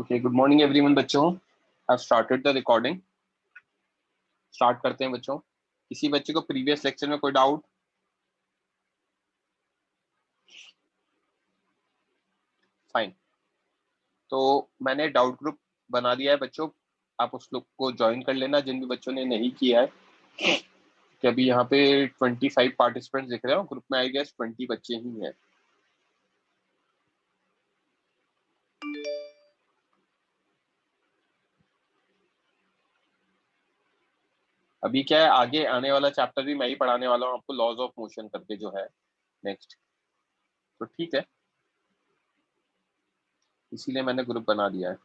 Okay, good morning everyone बच्चों। I started the recording. Start करते हैं बच्चों। किसी बच्चे को प्रीवियस लेक्चर में कोई डाउट? फाइन। तो मैंने डाउट ग्रुप बना दिया है बच्चों, आप उस लोग को ज्वाइन कर लेना जिन भी बच्चों ने नहीं किया है। कि अभी यहाँ पे 25 पार्टिसिपेंट्स दिख रहे हो ग्रुप में, आई गेस 20 बच्चे ही हैं। अभी क्या है, आगे आने वाला चैप्टर भी मैं ही पढ़ाने वाला हूँ आपको, लॉज ऑफ मोशन करके जो है नेक्स्ट। तो ठीक है, इसीलिए मैंने ग्रुप बना दिया है।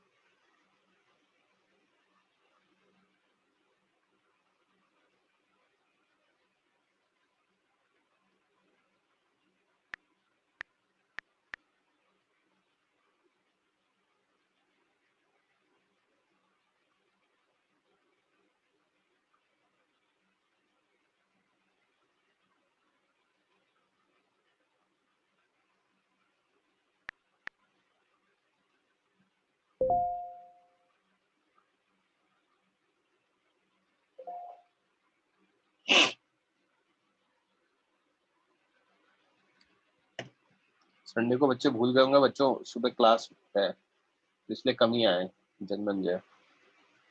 संडे को बच्चे भूल गए होंगे बच्चों, सुबह क्लास है इसलिए कम ही आए। जनमन जय।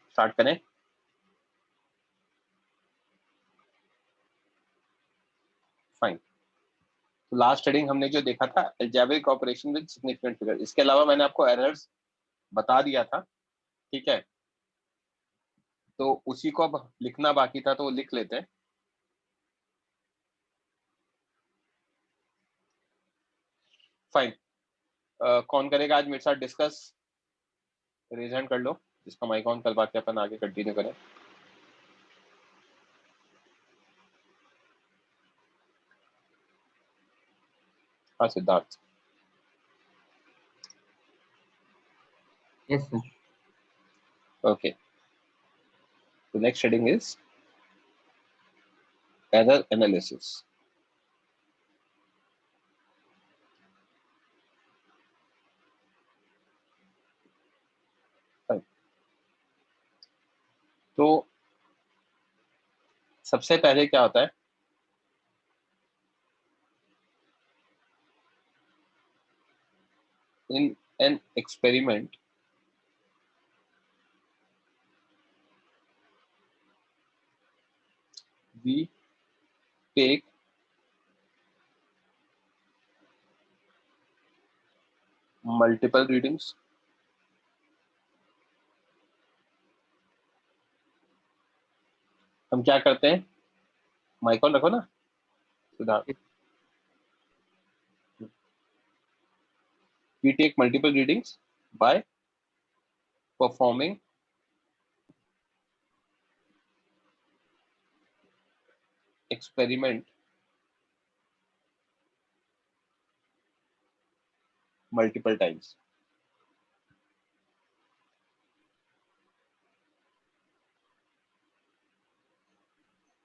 स्टार्ट करें। फाइन। तो लास्ट हेडिंग हमने जो देखा था, algebraic operation with significant figure. इसके अलावा मैंने आपको एरर्स बता दिया था, ठीक है। तो उसी को अब लिखना बाकी था, तो वो लिख लेते हैं। फाइन। कौन करेगा आज मेरे साथ डिस्कस? रेज हैंड कर लो जिसका माइक ऑन, कल बाकी अपन आगे कंटिन्यू करें। हाँ Siddharth. Yes, sir. Okay, the next heading is error analysis. तो सबसे पहले क्या होता है, in an experiment we take multiple readings. हम क्या करते हैं, माइक ऑन रखो ना Siddharth. We take multiple readings by performing experiment multiple times.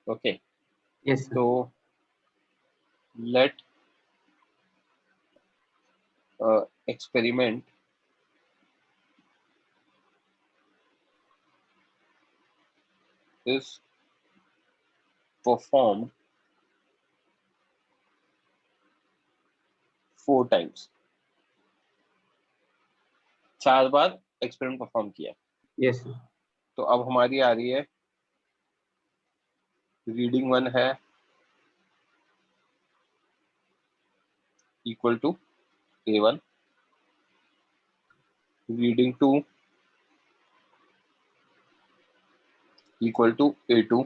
Okay, Yes, sir. so let experiment is performed 4 times. 4 bar experiment perform किया। Yes, sir. तो अब हमारी आ रही है रीडिंग 1 है equal to A1, reading 2 equal to A2,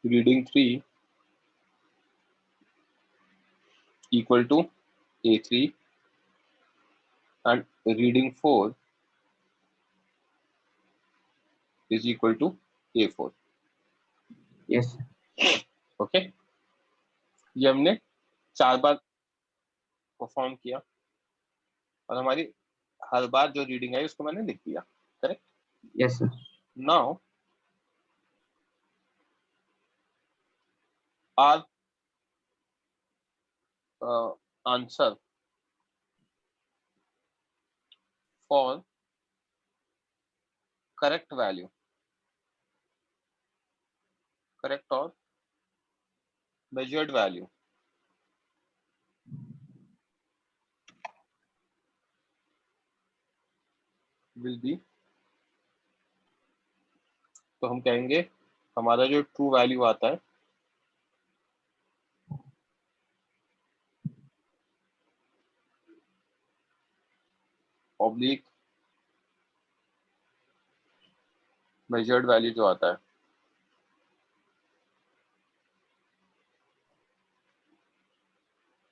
reading 3 equal to A3 and reading 4 is equal to A4. Yes, sir. Okay, ये हमने 4 बार perform किया और हमारी हर बार जो रीडिंग आई उसको मैंने लिख दिया, correct. Yes, sir. Now our answer for correct value, correct or measured value will be, तो हम कहेंगे हमारा जो ट्रू वैल्यू आता है ऑब्लिक मेजर्ड वैल्यू जो आता है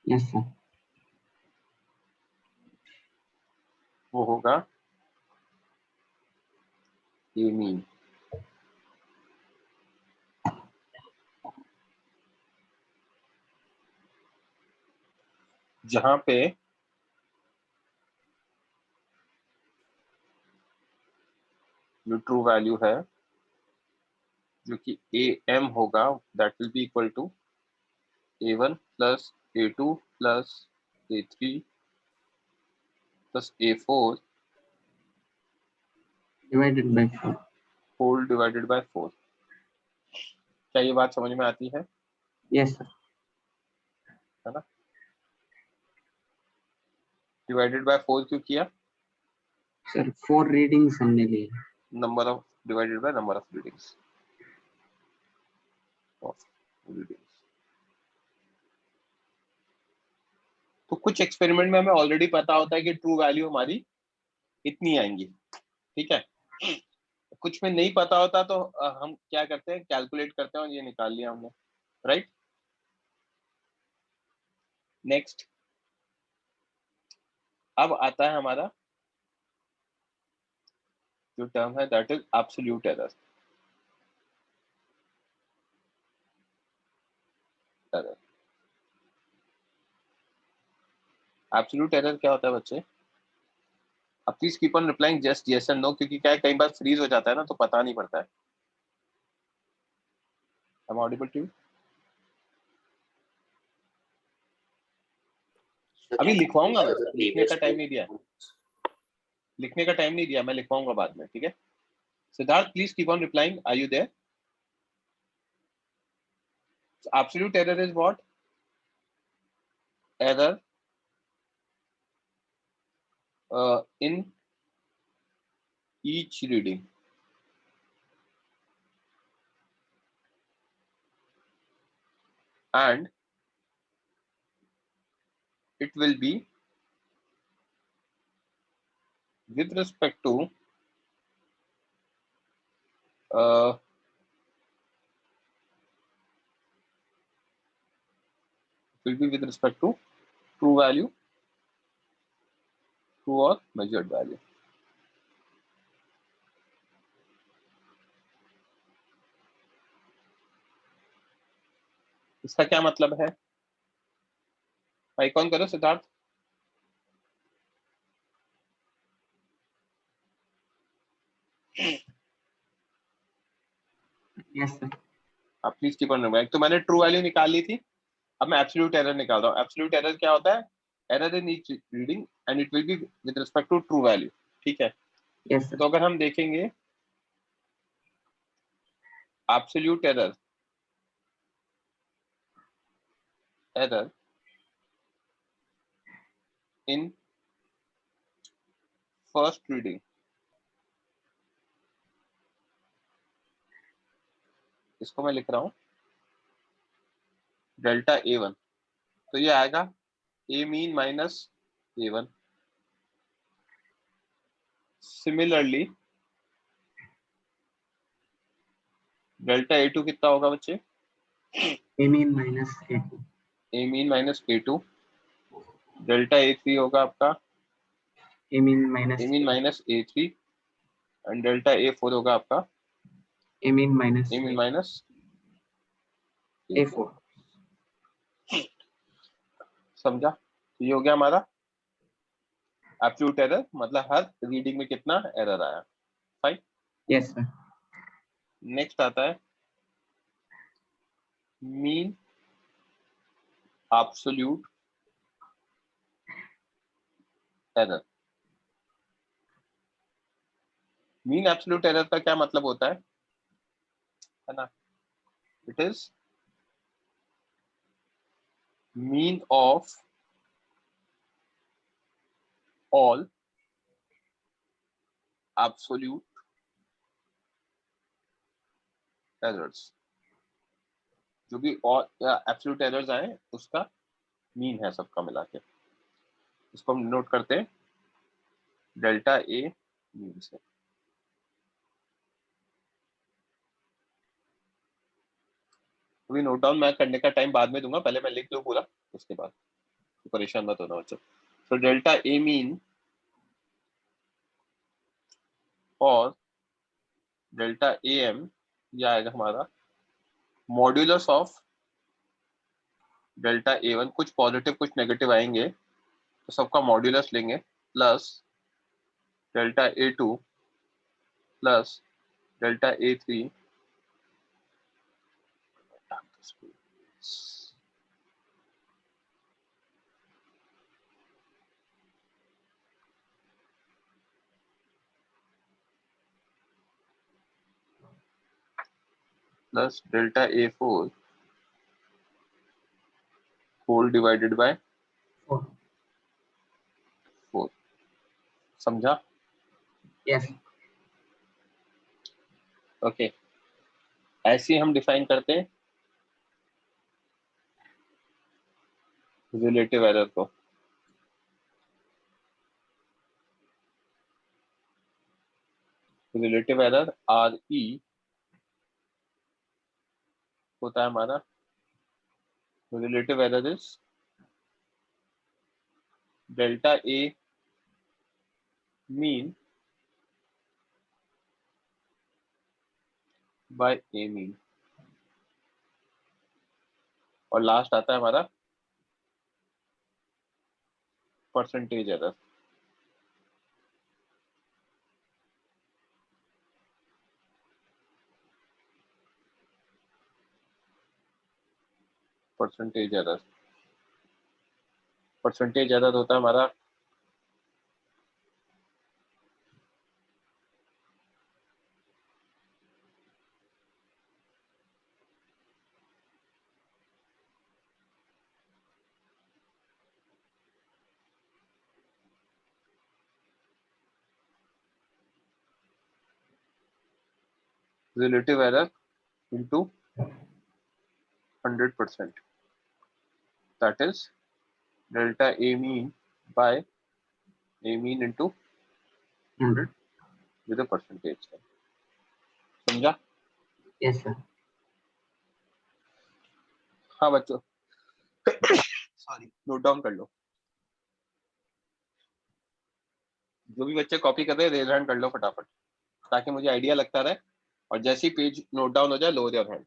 Yes, sir. वो होगा ए मीन। जहां पे जो ट्रू वैल्यू है जो कि ए एम होगा that will be equal to A1 plus A2 plus A3 plus A4 Divided by 4. Whole divided by 4। क्या ये बात समझ में आती है? Yes, sir. है ना? डिवाइडेड बाय 4 क्यों किया? Sir, 4 readings हमने लिए. Number of divided by number of readings तो कुछ एक्सपेरिमेंट में हमें ऑलरेडी पता होता है कि ट्रू वैल्यू हमारी इतनी आएंगी, ठीक है। कुछ में नहीं पता होता तो हम क्या करते हैं, कैलकुलेट करते हैं और ये निकाल लिया हमने, राइट। नेक्स्ट अब आता है हमारा जो टर्म है that is absolute error. Absolute error क्या होता है बच्चे? अब please keep on replying just yes and no, क्योंकि क्या है कई बार फ्रीज हो जाता है ना तो पता नहीं पड़ता है। I am audible to you? अभी लिखवाऊंगा मैं, लिखने का टाइम नहीं दिया, लिखने का टाइम नहीं दिया, मैं लिखवाऊंगा बाद में, ठीक है। Siddharth please keep on replying, are you there? Absolute error is what? Error in each reading, and it will be with respect to true value, true or measured value। इसका क्या मतलब है भाई? कौन करो सिद्धार्थ? Yes, sir. आप प्लीज कीप ऑन रिमाइंडिंग। तो मैंने ट्रू वैल्यू निकाल ली थी, अब मैं एब्सोल्यूट एरर निकाल रहा हूँ। एब्सोल्यूट एरर क्या होता है? Error in each reading and it will be with respect to true value, ठीक है। Yes, sir. तो अगर हम देखेंगे absolute error, error in first reading, इसको मैं लिख रहा हूँ डेल्टा A1, तो ये आएगा A mean minus A1। Similarly delta A2 कितना होगा बच्चे? A mean minus A2. A mean minus A2। Delta A3 होगा आपका A mean minus A mean minus A3 and delta A4 होगा आपका A mean minus A mean माइनस A4. समझा? तो ये हो गया हमारा एब्सोल्यूट एरर, मतलब हर रीडिंग में कितना एरर आया। फाइन। Yes, sir. नेक्स्ट आता है mean absolute error. Mean absolute error का क्या मतलब होता है ना? It is mean of all absolute errors, जो भी और एब्सोल्यूट एरर्स आए उसका मीन है सबका मिला के। इसको हम नोट करते हैं डेल्टा ए मीन से। अभी नोट डाउन मैं करने का टाइम बाद में दूंगा, पहले मैं लिख लूँ पूरा, उसके बाद तो परेशान मत होना बच्चों। तो डेल्टा ए मीन और डेल्टा ए एम ये आएगा हमारा modulus of delta A one. कुछ पॉजिटिव कुछ नेगेटिव आएंगे तो सबका मॉड्यूलस लेंगे, plus delta A two plus delta A three plus delta A four whole divided by 4. 4। समझा? Yes. ओके, ऐसे ही हम डिफाइन करते हैं रिलेटिव एरर को। रिलेटिव एरर आर ई होता है हमारा, relative error is delta A mean by A mean, और लास्ट आता है हमारा percentage error. Percentage error, percentage error होता है हमारा relative error into 100%, that is delta A mean by A mean into 100 with percentage. समझा? Yes, sir. हाँ बच्चों, सॉरी, नोट डाउन कर लो। जो भी बच्चे कॉपी कर रहे हैं रेज हैंड कर लो फटाफट, ताकि मुझे आइडिया लगता रहे, और जैसे ही पेज नोट डाउन हो जाए lower your hand.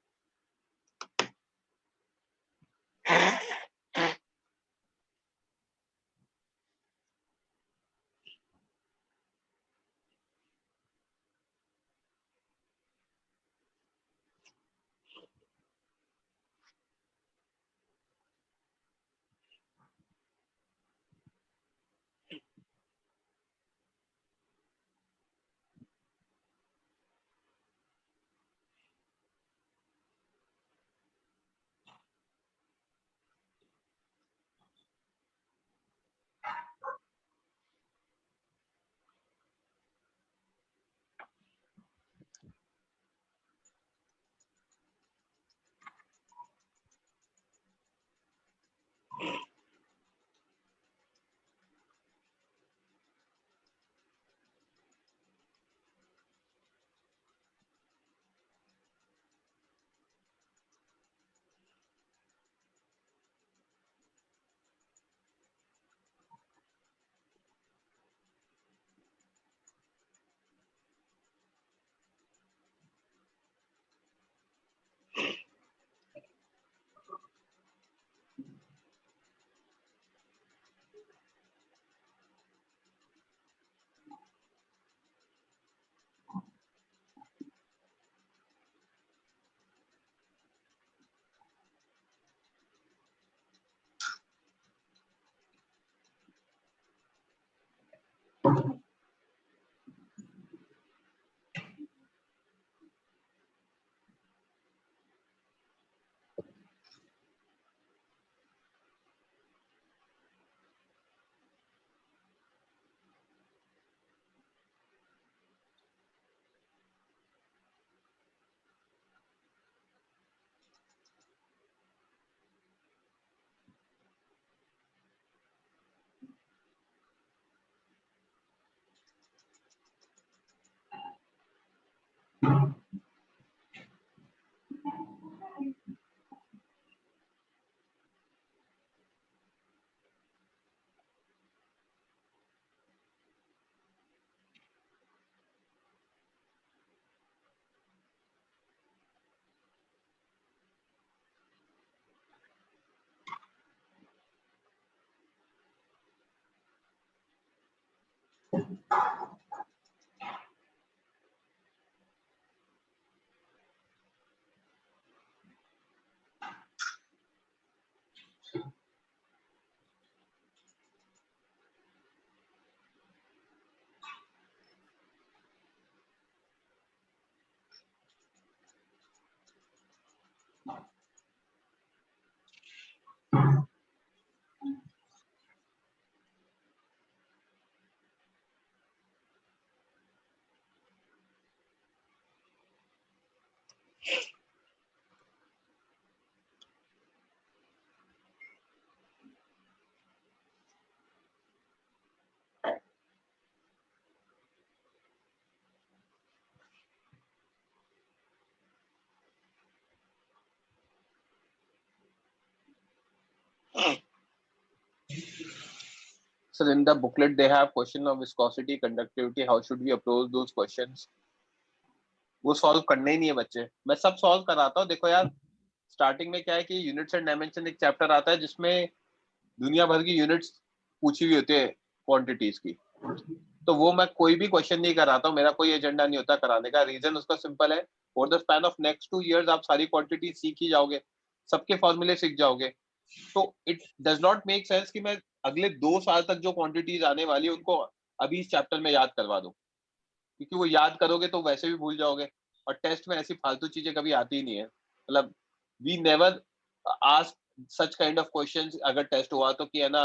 So in the booklet they have question of viscosity, conductivity. How should we approach those questions? वो सॉल्व करने ही नहीं है बच्चे, मैं सब सॉल्व कराता हूँ। देखो यार, स्टार्टिंग में क्या है कि यूनिट्स एंड डायमेंशन एक चैप्टर आता है जिसमें दुनिया भर की यूनिट्स पूछी हुई होती है क्वांटिटीज की, तो वो मैं कोई भी क्वेश्चन नहीं कराता हूँ, मेरा कोई एजेंडा नहीं होता कराने का। रीजन उसका सिंपल है, for the span of next 2 years आप सारी क्वांटिटी सीख ही जाओगे, सबके फॉर्मूले सीख जाओगे। तो it does not make sense कि मैं अगले 2 साल तक जो क्वांटिटीज आने वाली है उनको अभी इस चैप्टर में याद करवा दूं, क्योंकि वो याद करोगे तो वैसे भी भूल जाओगे, और टेस्ट में ऐसी फालतू चीजें कभी आती ही नहीं है। मतलब we never ask such kind of questions अगर टेस्ट हुआ तो, कि है ना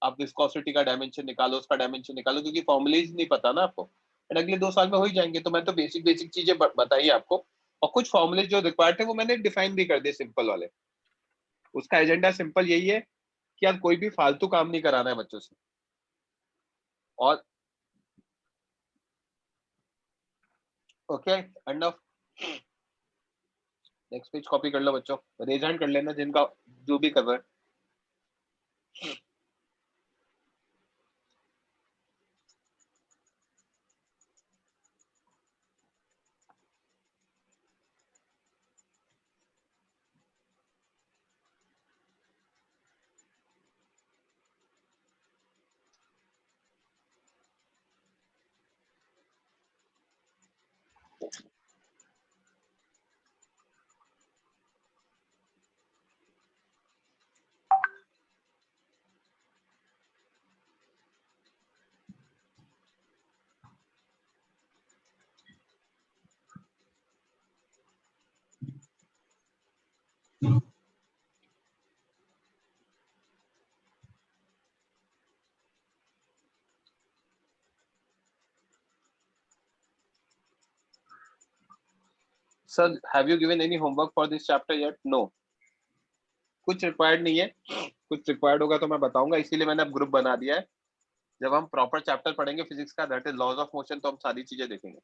आप विस्कोसिटी का डायमेंशन निकालो, उसका डायमेंशन निकालो, क्योंकि फॉर्मूलेज नहीं पता ना आपको, एंड अगले 2 साल में हो ही जाएंगे। तो मैं तो बेसिक बेसिक चीजें बताई आपको, और कुछ फॉर्मूलेज जो रिक्वायर्ड थे वो मैंने डिफाइन भी कर दिए सिंपल वाले। उसका एजेंडा सिंपल यही है कि आप कोई भी फालतू काम नहीं कराना है बच्चों से। और okay, end of next page copy कर लो बच्चों, रेज हैंड कर लेना जिनका जो भी कर रहा है। Sir have you given any homework for this chapter yet? No, कुछ रिक्वायर्ड नहीं है। कुछ रिक्वायर्ड होगा तो मैं बताऊंगा, इसीलिए मैंने अब ग्रुप बना दिया है। जब हम प्रॉपर चैप्टर पढ़ेंगे फिजिक्स का, that is laws of motion, तो हम सारी चीजें देखेंगे।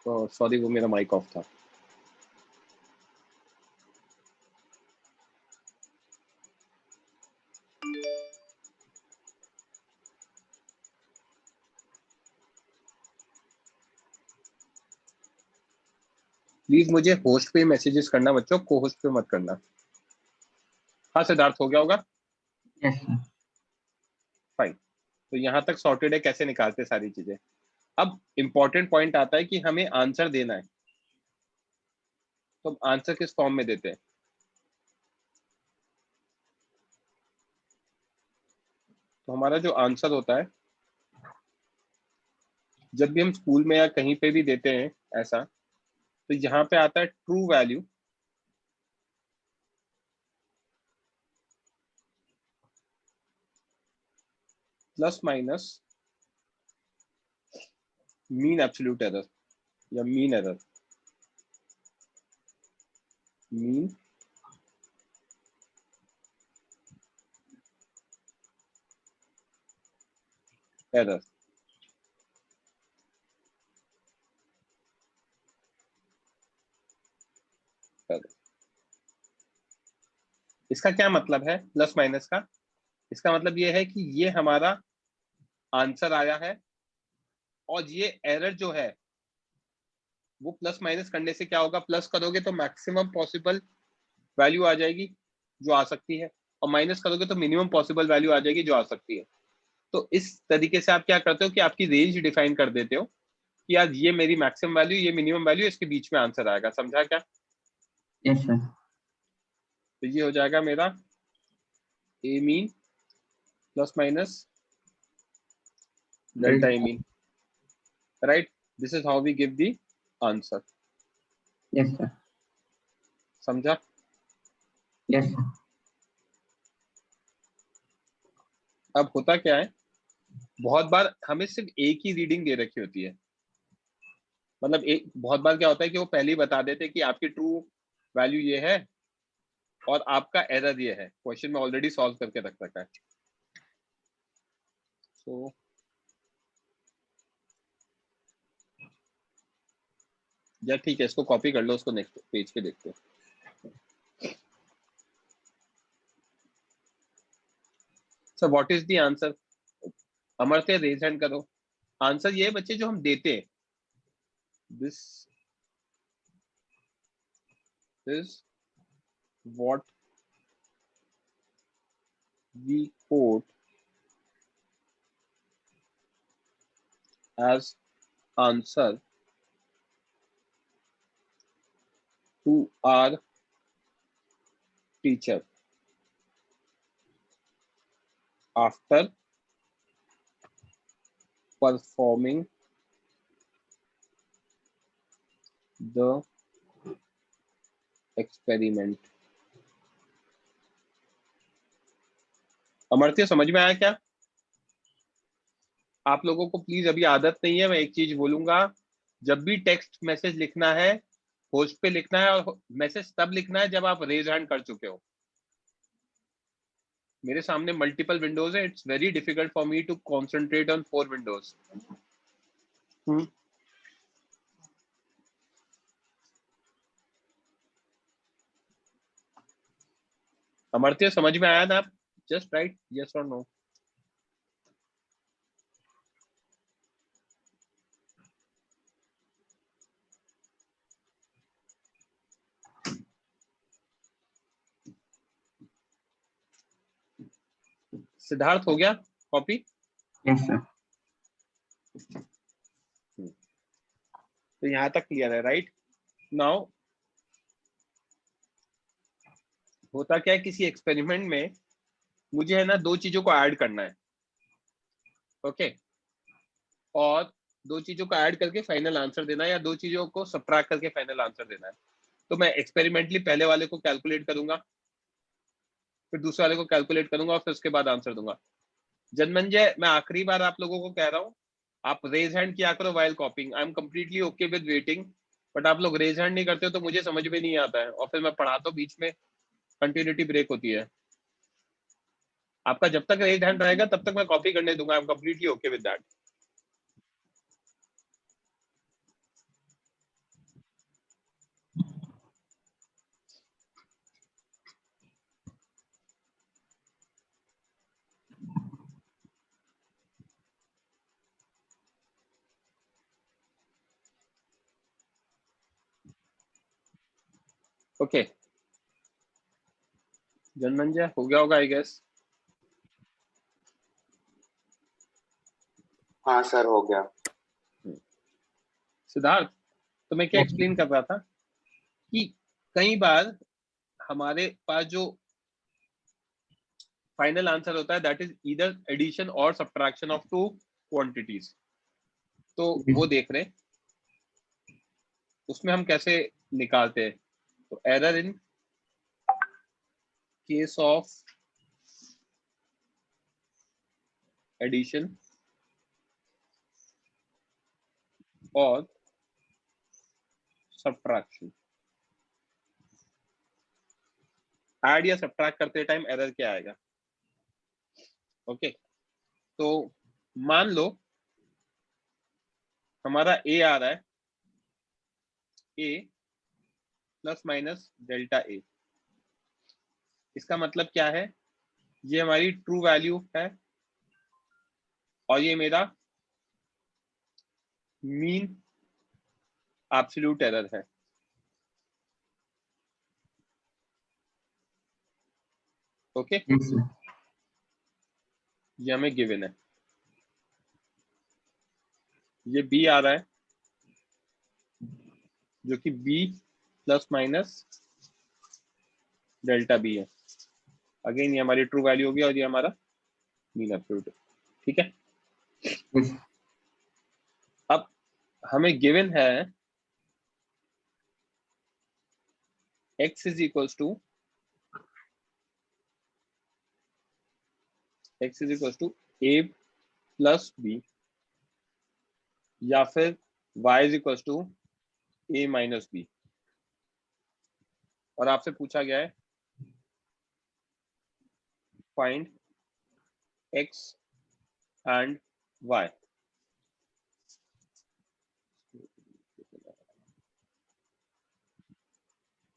तो सॉरी, वो मेरा माइक ऑफ था। प्लीज मुझे होस्ट पे मैसेजेस करना बच्चों, को होस्ट पे मत करना। हाँ सिद्धार्थ, हो गया होगा? Yes sir. फाइन। तो यहाँ तक सॉर्टेड है, कैसे निकालते सारी चीजें। अब इंपॉर्टेंट पॉइंट आता है कि हमें आंसर देना है, तो आंसर किस फॉर्म में देते हैं? तो हमारा जो आंसर होता है, जब भी हम स्कूल में या कहीं पे भी देते हैं ऐसा, तो यहाँ पे आता है true value plus minus mean absolute error या मीन एरर, मीन एरर। इसका क्या मतलब है प्लस माइनस का? इसका मतलब ये है कि ये हमारा आंसर आया है, और ये एरर जो है वो प्लस माइनस करने से क्या होगा, प्लस करोगे तो मैक्सिमम पॉसिबल वैल्यू आ जाएगी जो आ सकती है, और माइनस करोगे तो मिनिमम पॉसिबल वैल्यू आ जाएगी जो आ सकती है। तो इस तरीके से आप क्या करते हो कि आपकी रेंज डिफाइन कर देते हो कि यार ये मेरी मैक्सिमम वैल्यू, ये मिनिमम वैल्यू, इसके बीच में आंसर आएगा। समझा क्या? Yes sir. तो ये हो जाएगा मेरा A mean plus minus delta A mean, right? This is how we give the answer. Yes sir. समझा? Yes sir. अब होता क्या है, बहुत बार हमें सिर्फ एक ही रीडिंग दे रखी होती है। मतलब एक बहुत बार क्या होता है कि वो पहले ही बता देते हैं कि आपकी ट्रू वैल्यू ये है और आपका एरर ये है, क्वेश्चन में ऑलरेडी सॉल्व करके रख रखा है। तो या ठीक है, इसको कॉपी कर लो, उसको नेक्स्ट पेज पे देखते हैं। Sir what is the answer? अमरते रेज हैंड करो। आंसर ये है बच्चे जो हम देते हैं, this is what we quote as answer to our teacher after performing the experiment. अमरते समझ में आया क्या? आप लोगों को प्लीज अभी आदत नहीं है, मैं एक चीज बोलूंगा, जब भी टेक्स्ट मैसेज लिखना है होस्ट पे लिखना है, और मैसेज तब लिखना है जब आप रेज हैंड कर चुके हो। मेरे सामने मल्टीपल विंडोज है, it's very difficult for me to concentrate on 4 windows. Amartya समझ में आया ना? आप जस्ट राइट यस और नो। सिद्धार्थ हो गया कॉपी? Yes sir. तो यहाँ तक क्लियर है, राइट? नाउ होता क्या है, किसी एक्सपेरिमेंट में मुझे है ना दो चीजों को ऐड करना है, ओके? और दो चीजों को ऐड करके फाइनल आंसर देना है, या दो चीजों को सब्ट्रैक्ट करके फाइनल आंसर देना है। तो मैं एक्सपेरिमेंटली पहले वाले को कैलकुलेट करूंगा, फिर दूसरे वाले को कैलकुलेट करूंगा, और फिर उसके बाद आंसर दूंगा। जनमंजय, मैं आखिरी बार आप लोगों को कह रहा हूँ, आप रेज हैंड किया करो while कॉपिंग। I am completely okay with waiting, but आप लोग रेज हैंड नहीं करते हो तो मुझे समझ में नहीं आता है, और फिर मैं पढ़ाता हूँ बीच में कंटिन्यूटी ब्रेक होती है। आपका जब तक रेज हैंड रहेगा तब तक मैं कॉपी करने दूंगा। I am completely okay with that. Okay, Janmanjay हो गया होगा आई गेस। हाँ सर, हो गया। सिद्धार्थ, तो मैं क्या एक्सप्लेन कर रहा था कि कई बार हमारे पास जो फाइनल आंसर होता है दैट इज ईदर एडिशन और सब्ट्रैक्शन ऑफ टू क्वांटिटीज। तो वो देख रहे हैं उसमें हम कैसे निकालते हैं। तो error in case of addition और सब्ट्रैक्शन, ऐड या सब्ट्रैक्ट करते टाइम एरर क्या आएगा। ओके, तो मान लो हमारा ए आ रहा है, ए प्लस माइनस डेल्टा ए। इसका मतलब क्या है, ये हमारी ट्रू वैल्यू है और ये मेरा मीन एब्सोल्यूट एरर है। Okay, Yes, sir. ये हमें गिवन है। ये बी आ रहा है जो कि B plus minus delta B है। अगेन ये हमारी ट्रू वैल्यू होगी और ये हमारा मीन एब्सोल्यूट है। ठीक है, Yes. अब हमें गिवन है x is equals to a plus B या फिर y is equals to a minus B. और आपसे पूछा गया है फाइंड x एंड y।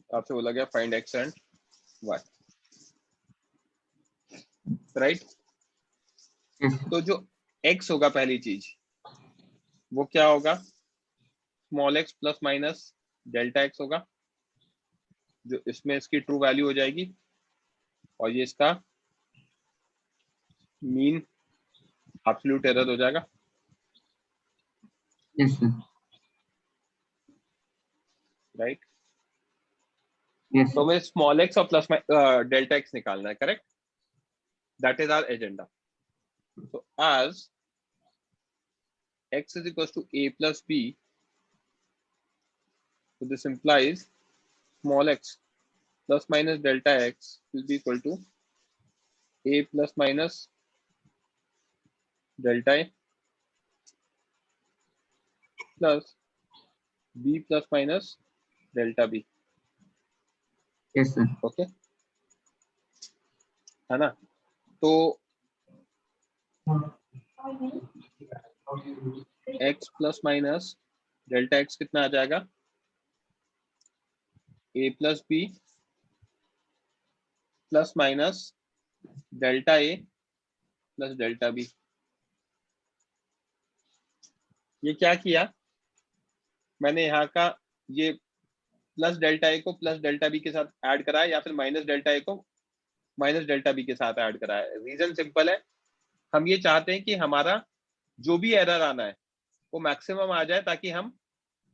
आपसे बोला गया find x and y, right. Yes, sir. तो जो x होगा पहली चीज वो क्या होगा, small x plus minus delta x होगा, जो इसमें इसकी ट्रू वैल्यू हो जाएगी और ये इसका मीन एब्सोल्यूट एरर हो जाएगा। Yes, sir. राइट, Yes, तो sir. हमें स्मॉल x और प्लस डेल्टा x निकालना है, correct. That is our agenda. So as x is equals to a plus b, so this implies small x plus minus delta x will be equal to a plus minus delta a plus b plus minus delta b। Yes, sir. Okay, है ना। तो x plus minus delta x कितना आ जाएगा, a plus b plus minus delta a plus delta b। ये क्या किया मैंने, यहाँ का ये प्लस डेल्टा ए को प्लस डेल्टा बी के साथ ऐड करा है या फिर माइनस डेल्टा ए को माइनस डेल्टा बी के साथ ऐड करा है। रीजन सिंपल है, हम ये चाहते हैं कि हमारा जो भी एरर आना है वो मैक्सिमम आ जाए ताकि हम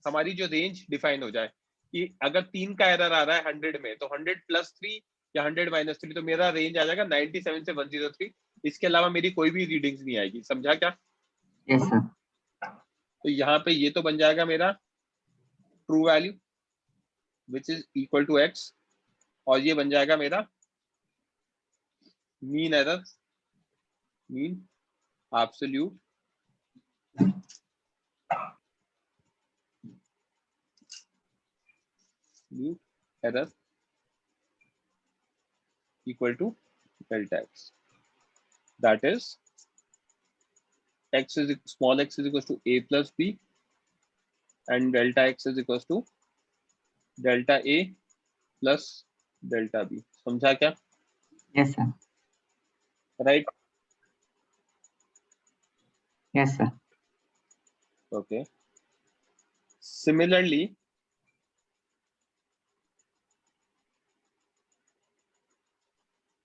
हमारी जो रेंज डिफाइन हो जाए कि अगर 3 का एरर आ रहा है 100 में तो 100 प्लस 3 या 100 माइनस 3, तो मेरा रेंज आ जाएगा 97 से 103। इसके अलावा मेरी कोई भी रीडिंग्स नहीं आएगी। समझा क्या। Yes, sir. तो यहाँ पे ये तो बन जाएगा मेरा true value which is equal to x, और ये बन जाएगा मेरा mean error, mean absolute error equal to delta x. That is small x is equals to a plus b and delta x is equals to delta a plus delta b. समझा क्या? Yes, sir. Right? Yes, sir. Okay. Similarly,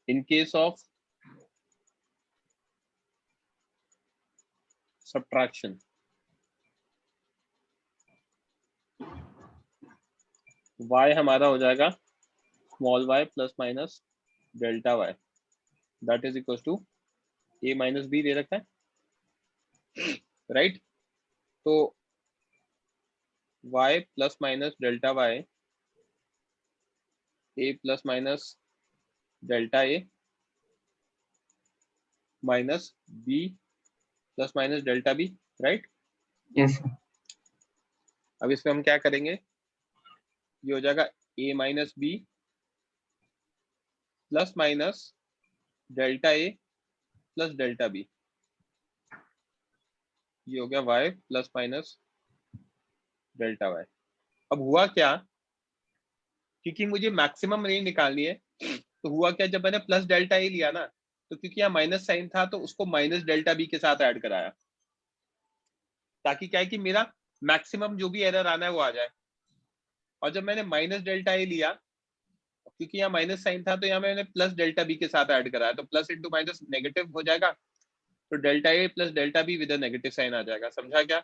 in case of subtraction, y हमारा हो जाएगा small y plus minus delta y, that is equal to a minus B दे रखा है, right? तो y plus minus delta y, a plus minus delta a minus b plus minus delta b, right? Yes, sir. अब इसमें हम क्या करेंगे, ये हो जाएगा a minus B plus minus delta a plus delta b, ये हो गया y plus minus delta y। अब हुआ क्या, क्योंकि मुझे मैक्सिमम रेंज निकालनी है, तो हुआ क्या, जब मैंने प्लस डेल्टा ए लिया ना, तो क्योंकि यहाँ माइनस साइन था तो उसको माइनस डेल्टा बी के साथ ऐड कराया, ताकि क्या है कि मेरा मैक्सिमम जो भी एरर आना है वो आ जाए। और जब मैंने माइनस डेल्टा ए लिया, क्योंकि यहाँ माइनस साइन था, तो यहाँ मैंने प्लस डेल्टा बी के साथ ऐड कराया, तो प्लस इंटू माइनस नेगेटिव हो जाएगा, तो delta A plus delta B with negative sign आ जाएगा। समझा क्या?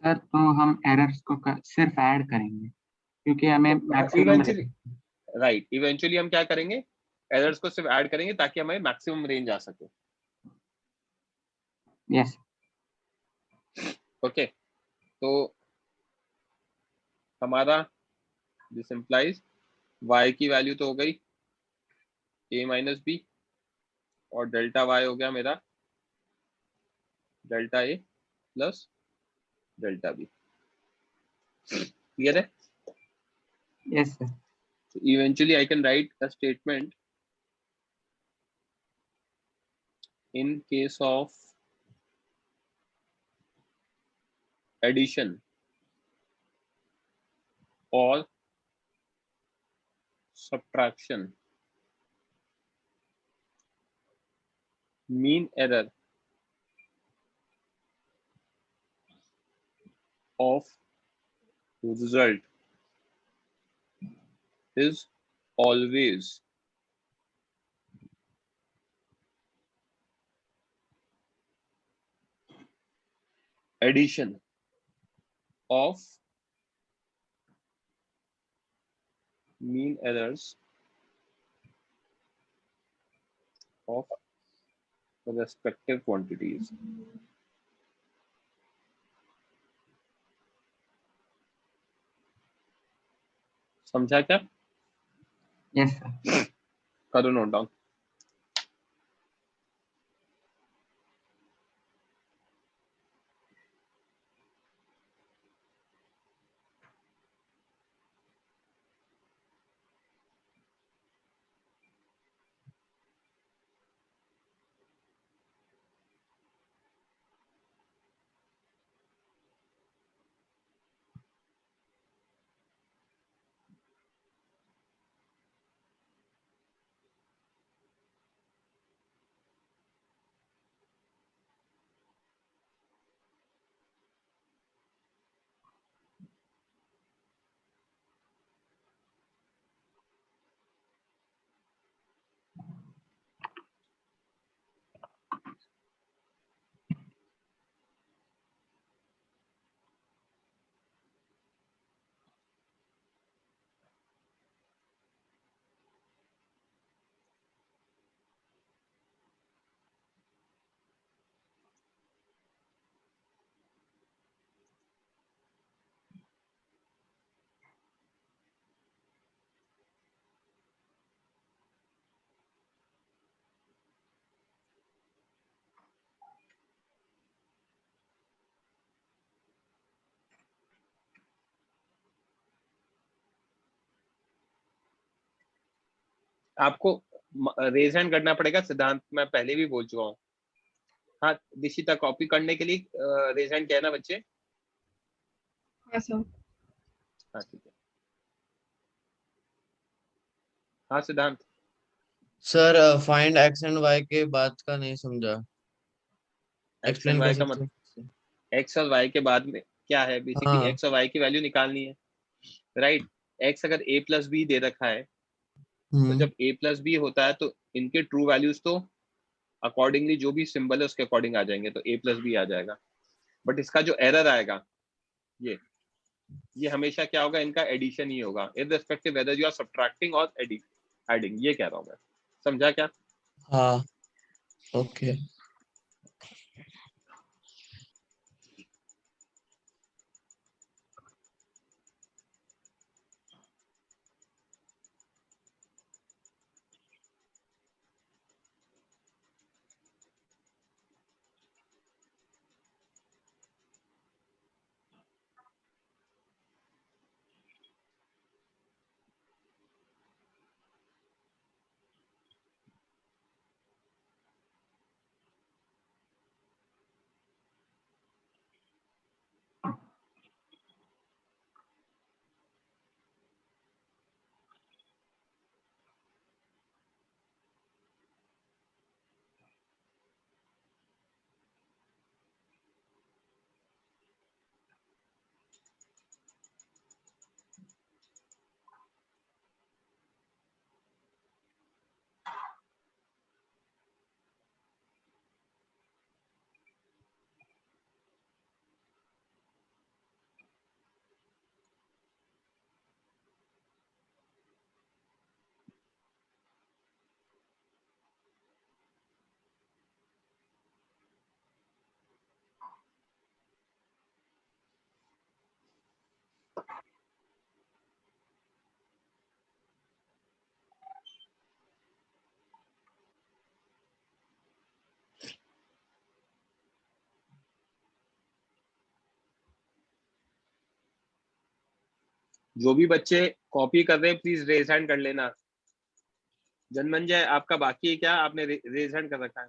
सर तो हम एरर्स को सिर्फ ऐड करेंगे क्योंकि हमें मैक्सिमम इवेंचुअली राइट, इवेंचुअली हम क्या करेंगे, एरर्स को सिर्फ ऐड करेंगे ताकि हमें मैक्सिमम रेंज आ सके। यस ओके, तो हमारा दिस इंप्लाइज y की वैल्यू तो हो गई a माइनस बी और डेल्टा y हो गया मेरा delta a plus delta b। Clear है? Yes sir So eventually I can write a statement in case of addition or subtraction, mean error of result is always addition of mean errors of respective quantities। समझा क्या? Yes सर करो note down. आपको raise hand करना पड़ेगा, सिद्धांत मैं पहले भी बोल चुका हूँ। हाँ दिशिता, कॉपी करने के लिए रेज हैंड क्या है ना बच्चे? हाँ सर। हाँ ठीक है। हाँ Siddhant. Sir find X and Y के बाद का नहीं समझा, एक्स एंड एक्सप्लेन वाई कर का सकते मतलब हैं? एक्स और वाई के बाद में क्या है? बेसिकली हाँ। एक्स और वाई की वैल्यू निकालनी है, राइट? एक्स अगर a प्लस बी दे रखा है, तो जब a प्लस बी होता है तो इनके ट्रू वैल्यूज तो अकॉर्डिंगली जो भी सिंबल है उसके अकॉर्डिंग आ जाएंगे, तो a प्लस बी आ जाएगा। बट इसका जो एरर आएगा ये हमेशा क्या होगा? इनका एडिशन ही होगा, irrespective whether you are subtracting और एडिंग। ये कह रहा हूं मैं, समझा क्या? हाँ ओके। जो भी बच्चे कॉपी कर रहे हैं प्लीज रेज हैंड कर लेना। जनमंजय आपका बाकी है क्या? आपने रेज हैंड कर रखा है?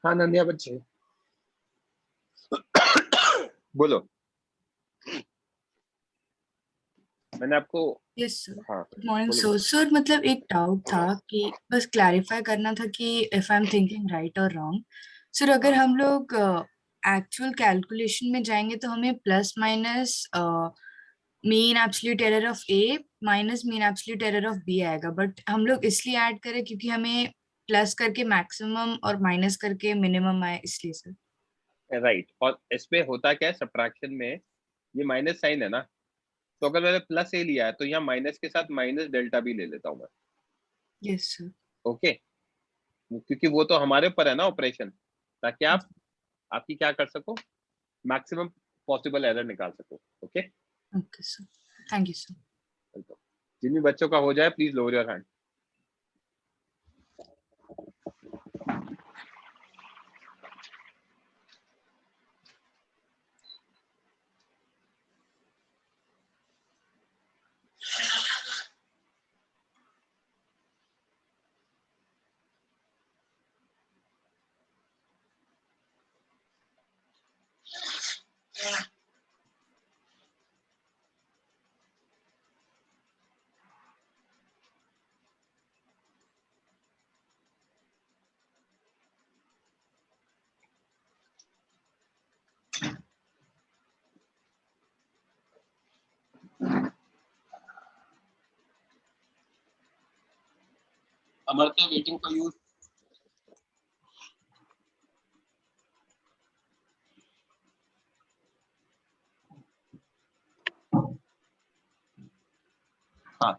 हाँ नंदिया बच्चे बोलो। मैंने आपको यस सर। हाँ गुड मॉर्निंग बोलो सर। बोलो। सर मतलब एक डाउट था कि बस क्लैरिफाई करना था कि if I am thinking right और रॉन्ग। सर अगर हम लोग एक्चुअल कैलकुलेशन में जाएंगे तो हमें plus minus mean absolute error of A minus mean absolute error of B आएगा, बट हम लोग इसलिए ऐड करें क्योंकि हमें प्लस करके मैक्सिमम और माइनस करके मिनिमम आए, इसलिए सर। राइट, और इसमें होता क्या है सब्ट्रैक्शन में, ये माइनस साइन है ना, तो अगर मैंने प्लस ए लिया है तो यहाँ माइनस के साथ माइनस डेल्टा भी ले लेता हूँ मैं। Yes sir. ओके, क्योंकि वो तो हमारे ऊपर है ना ऑपरेशन, ताकि आप आपकी क्या कर सको, मैक्सिमम पॉसिबल एरर निकाल सको। Okay okay sir, thank you sir. जिन भी बच्चों का हो जाए please lower your hand. Amarta waiting for you. हाँ,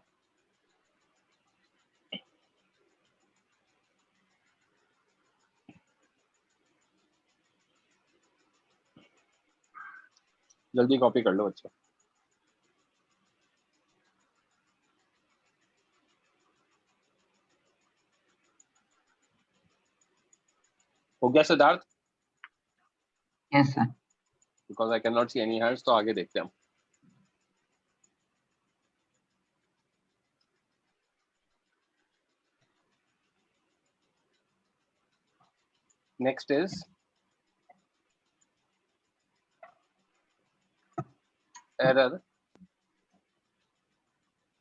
जल्दी कॉपी कर लो बच्चों। हो गया Siddharth? Yes sir. Because I can not see any hands, तो आगे देखते हैं हम। Next is error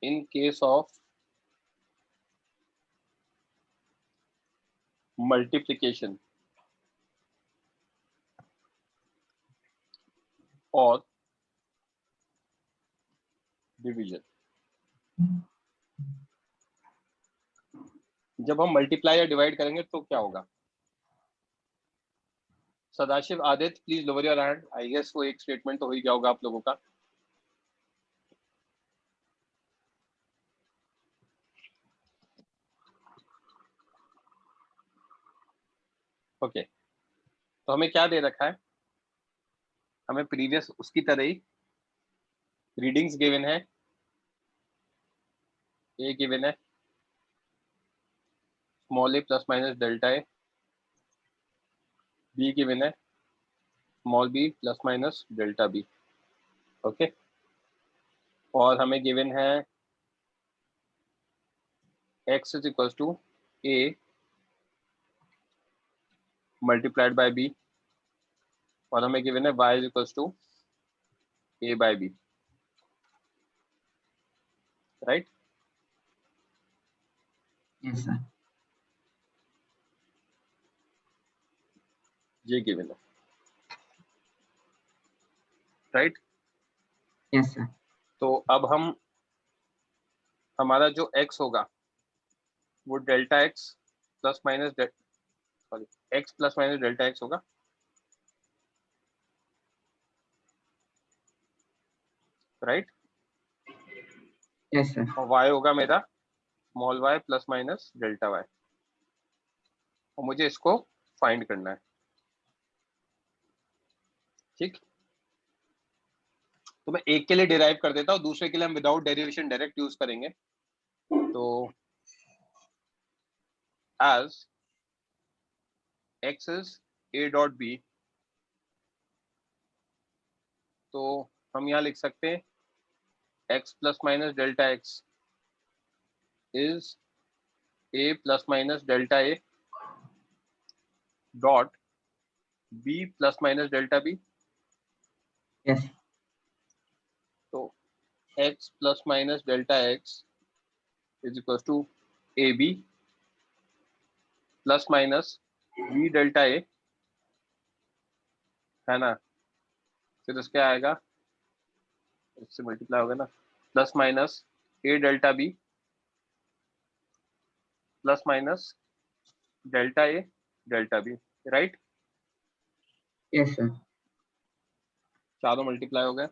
in case of multiplication और डिवीजन। जब हम मल्टीप्लाई या डिवाइड करेंगे तो क्या होगा? Sadashiv, Aditya, please lower your hand. I guess वो एक स्टेटमेंट तो हो ही गया होगा आप लोगों का। ओके, तो हमें क्या दे रखा है? हमें प्रीवियस उसकी तरह ही रीडिंग्स गिवन है। ए गिवन है small A plus minus delta A, B given है small B plus minus delta B. Okay, और हमें गिवन है x is equal to a multiplied by b, और हमें गिवन है y is equal to a by b, right? Yes sir. ये given है, right? Yes sir. तो अब हम हमारा जो x होगा वो delta x plus minus sorry x plus minus delta x होगा, राइट? Yes sir. और y होगा मेरा small y plus minus delta y, और मुझे इसको फाइंड करना है। ठीक, तो मैं एक के लिए डिराइव कर देता हूँ, दूसरे के लिए हम विदाउट डेरिवेशन डायरेक्ट यूज करेंगे। तो as x is a dot b, तो हम यहाँ लिख सकते हैं x plus minus delta x is a plus minus delta a dot b plus minus delta b। Yes. तो x plus minus delta x is equal to A B plus minus b delta a, है ना? फिर उसके आएगा, इससे multiply होगा ना, plus minus a delta b plus minus delta a delta b, right? Yes sir. चारों मल्टीप्लाई हो गए,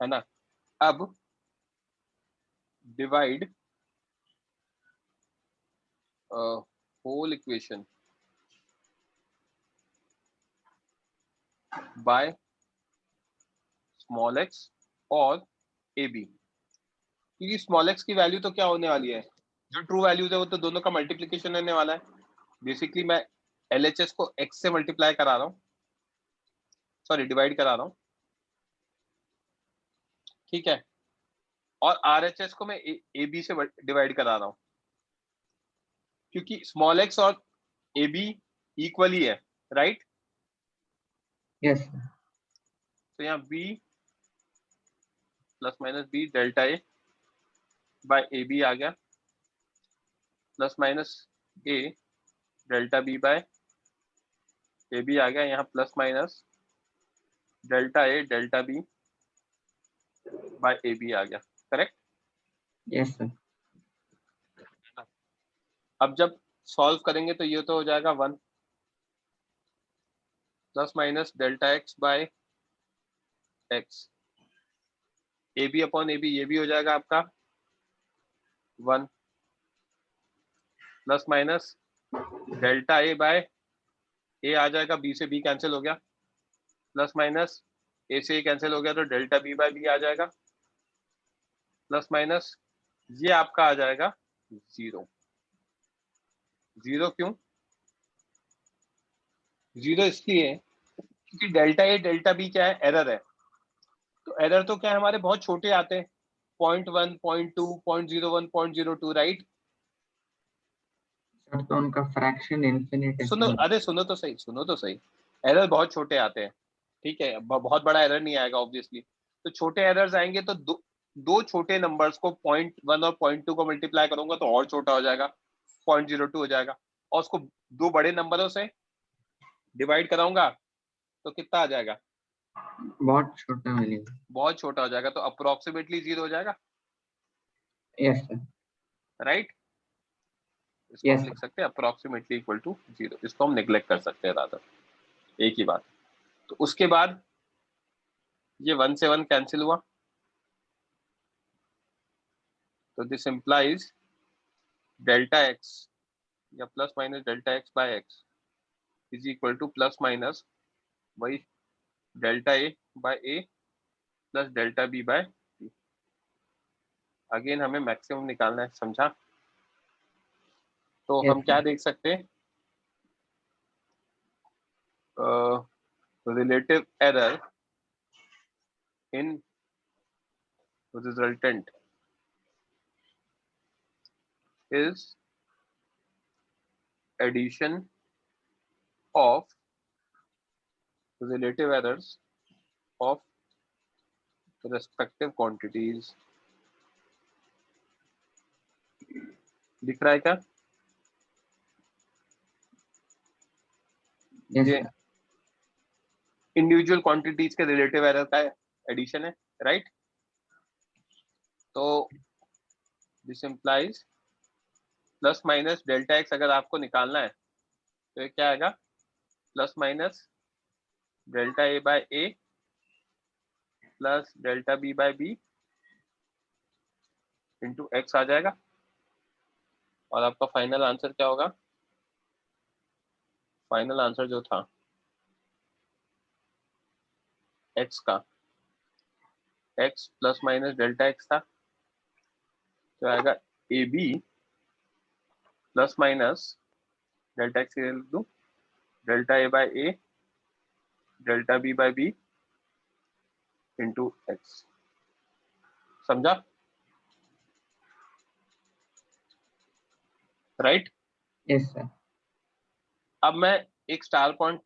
है ना? अब divide whole equation by small x और ए बी, क्योंकि स्मॉल x की वैल्यू तो क्या होने वाली है, जो ट्रू वैल्यूज है वो तो दोनों का मल्टीप्लिकेशन होने वाला है। बेसिकली मैं LHS को x से मल्टीप्लाई करा रहा हूँ, सॉरी डिवाइड करा रहा हूँ, ठीक है? और RHS को मैं ए बी से डिवाइड करा रहा हूँ, क्योंकि स्मॉल x और ए बी इक्वल ही है, राइट? Yes sir. तो यहाँ b plus minus b delta a by A B आ गया, plus minus a delta b by A B आ गया, यहाँ plus minus delta a delta b by A B आ गया, करेक्ट। Yes sir. अब जब सॉल्व करेंगे तो ये तो हो जाएगा 1 plus minus delta x by X, A B upon A B, ये भी हो जाएगा आपका 1 plus minus delta A by A आ जाएगा, बी से बी कैंसिल हो गया, प्लस माइनस ए से ए कैंसिल हो गया तो डेल्टा बी बाय बी आ जाएगा, प्लस माइनस ये आपका आ जाएगा 0। 0 क्यों? 0 इसलिए क्योंकि डेल्टा ए डेल्टा बी क्या है, एरर है। तो एरर तो क्या है, हमारे बहुत छोटे आते हैं, 0.1 0.2 0.01 0.02, राइट। सर तो उनका फ्रैक्शन इन्फिनिट है सुनो, सर। अरे सुनो तो सही, सुनो तो सही। एरर बहुत छोटे आते हैं, ठीक है, बहुत बड़ा एरर नहीं आएगा ऑब्वियसली। तो छोटे एरर्स आएंगे तो दो छोटे नंबर्स को 0.1 और 0.2 को मल्टीप्लाई करूंगा तो और छोटा हो जाएगा, 0.02 हो जाएगा, और उसको दो बड़े नंबरों से डिवाइड कराऊंगा तो कितना आ जाएगा, बहुत छोटा वैल्यू। बहुत छोटा हो जाएगा, तो अप्रोक्सीमेटली 0 हो जाएगा, यस सर। राइट। इसको यस हम लिख सकते हैं अप्रोक्सीमेटली इक्वल टू 0, इसको हम नेग्लेक्ट कर सकते हैं रादर, एक ही बात। तो उसके बाद ये 1 से 1 कैंसिल हुआ, तो दिस इंप्लाइज डेल्टा एक्स या plus minus delta x by x is equal to plus minus वही delta A by A plus delta B by B. Again हमें मैक्सिमम निकालना है, समझा। तो हम यस क्या सर। देख सकते हैं, relative error in resultant is addition of relative errors of respective quantities। दिख रहा है क्या? यस ये सर। इंडिविजुअल क्वांटिटीज के रिलेटिव एरर का एडिशन है, राइट। तो this implies plus minus delta x अगर आपको निकालना है तो ये क्या आएगा, plus minus delta A by A plus delta B by B into x आ जाएगा, और आपका फाइनल आंसर क्या होगा, फाइनल आंसर जो था एक्स का, x plus minus delta x था, तो आएगा A B plus minus delta x लिख दूं, delta A by A delta B by B into x. समझा, राइट। Yes sir. अब मैं एक स्टार पॉइंट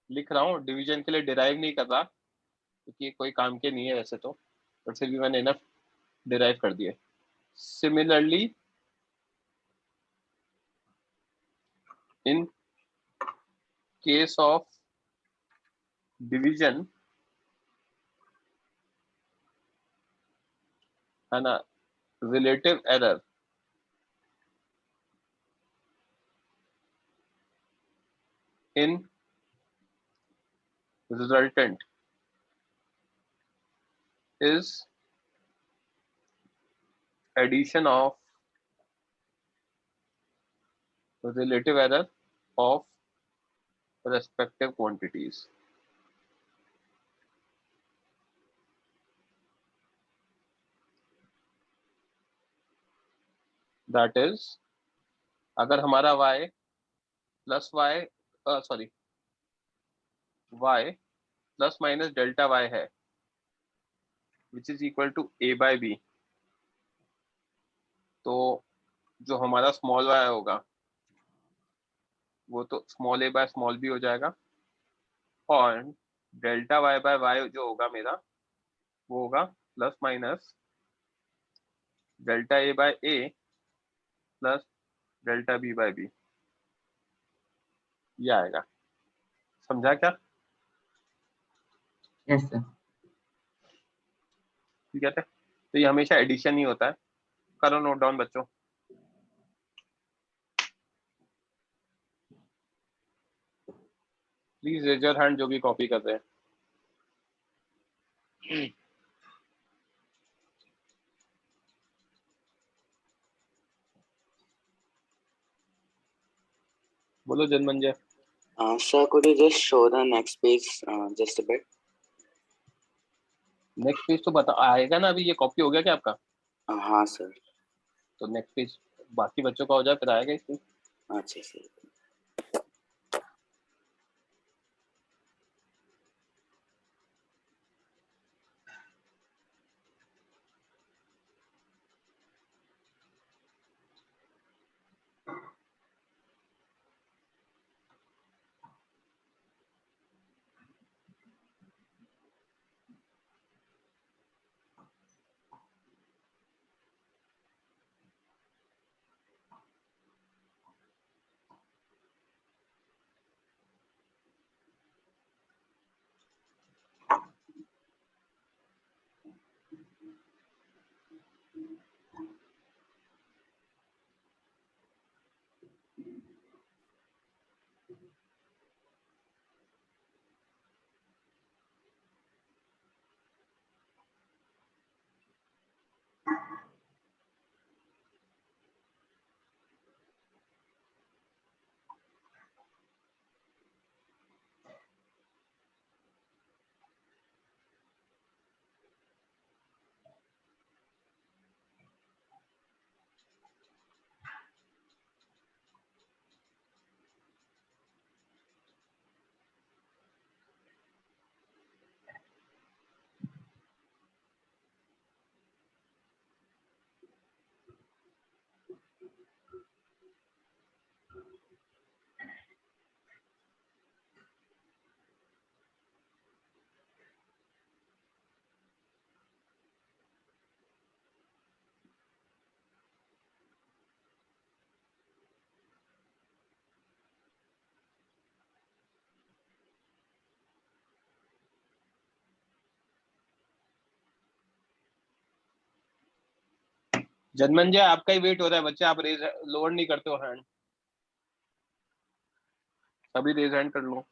लिख रहा हूँ, डिवीजन के लिए डिराइव नहीं कर रहा क्योंकि ये कोई काम के नहीं है वैसे तो, पर फिर भी मैंने इनफ डिराइव कर दिए। Similarly in case of division, है ना, relative error in resultant is addition of relative error of respective quantities। That is, अगर हमारा y plus y sorry y plus minus delta y है which is equal to a by b, तो जो हमारा small y होगा वो तो small a by small b हो जाएगा, और डेल्टा y बाय y जो होगा मेरा वो होगा plus minus delta a by a plus delta b by b, ये आएगा। समझा क्या? Yes sir. ठीक है। तो ये हमेशा एडिशन ही होता है। करो नोट डाउन बच्चों। प्लीज रेज योर हैंड जो भी कॉपी कर रहे हैं। बोलो जनमंजय। Sir, could you just show the next page just a bit? Next page तो बता आएगा ना, अभी ये कॉपी हो गया क्या आपका? हाँ सर। तो नेक्स्ट पेज बाकी बच्चों का हो जाए फिर आएगा इसमें। अच्छा सर। जनमंजय आपका ही वेट हो रहा है बच्चे, आप रेज लोअर नहीं करते हो हैंड। अभी रेज हैंड कर लो।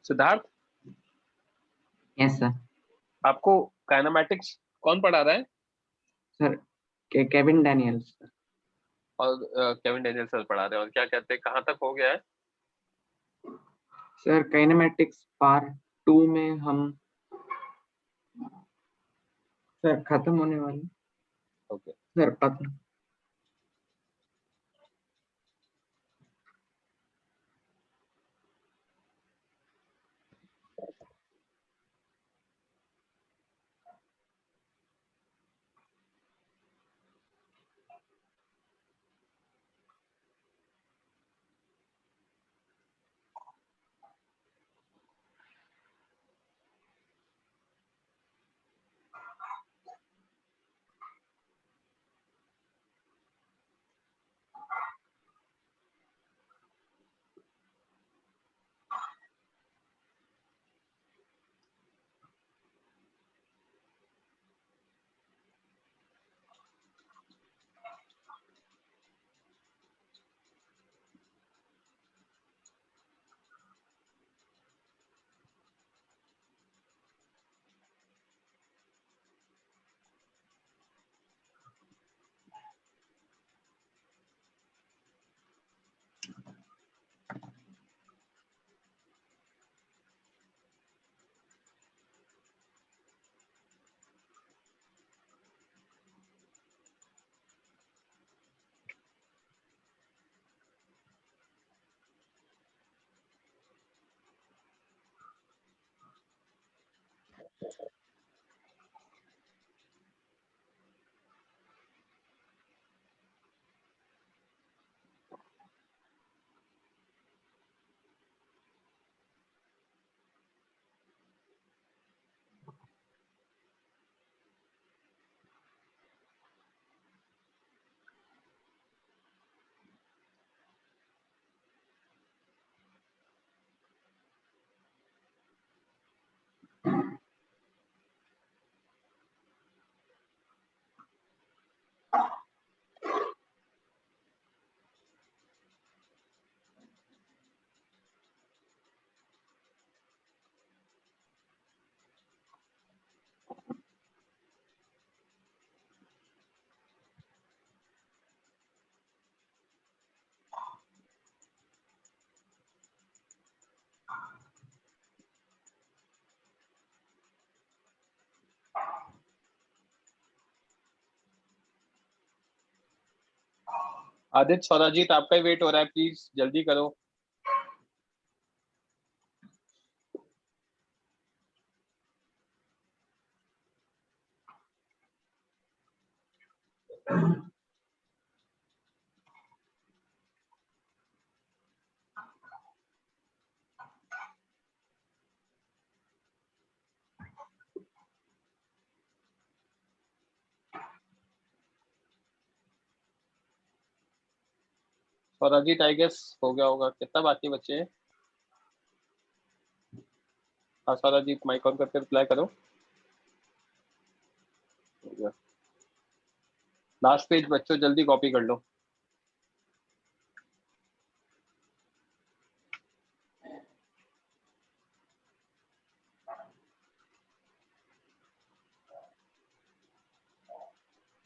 Siddharth, yes sir. आपको काइनेमैटिक्स कौन पढ़ा रहा है? Sir Kevin Daniels sir. और केविन डेनियल सर पढ़ा रहे हैं। और क्या कहते हैं, कहाँ तक हो गया है? सर काइनेमैटिक्स पार्ट 2 में हम सर खत्म होने वाले। ओके सर खत्म। आदित्य स्वराजीत आपका ही वेट हो रहा है, प्लीज जल्दी करो। स्वराजीत आई गेस हो गया होगा। कितना बाकी बच्चे हैं? हाँ स्वराजीत माइक ऑन करके रिप्लाई करो। लास्ट पेज बच्चों जल्दी कॉपी कर लो।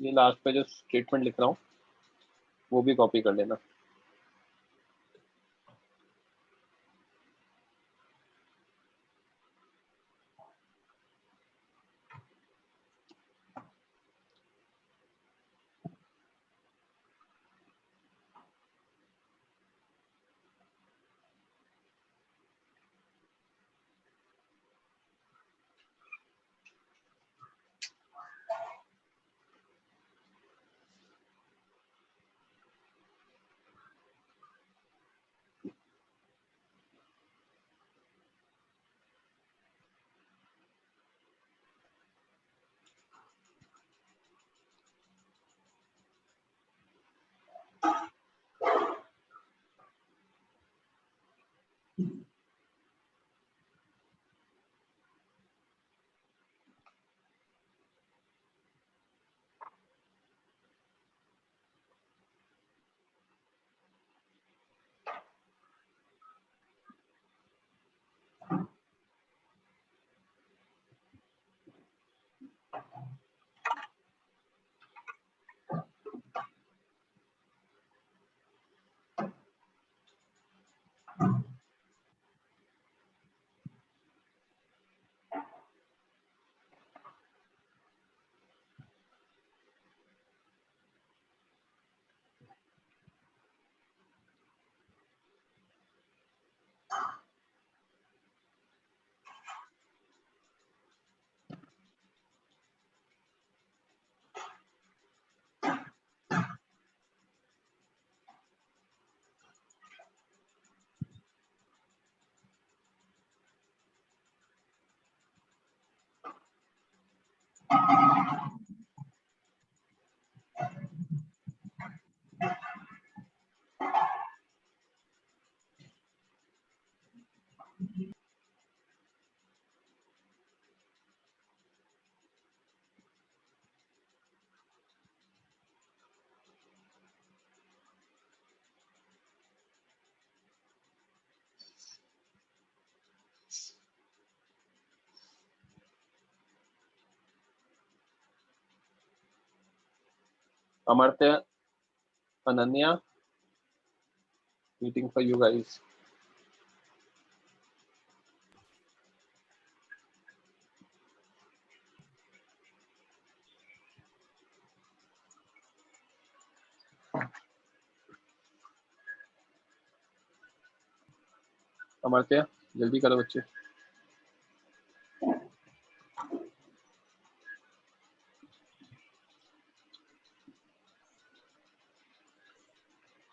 ये लास्ट पे जो स्टेटमेंट लिख रहा हूँ वो भी कॉपी कर लेना। Amartya, Ananya, waiting for you guys. Amartya जल्दी करो बच्चे।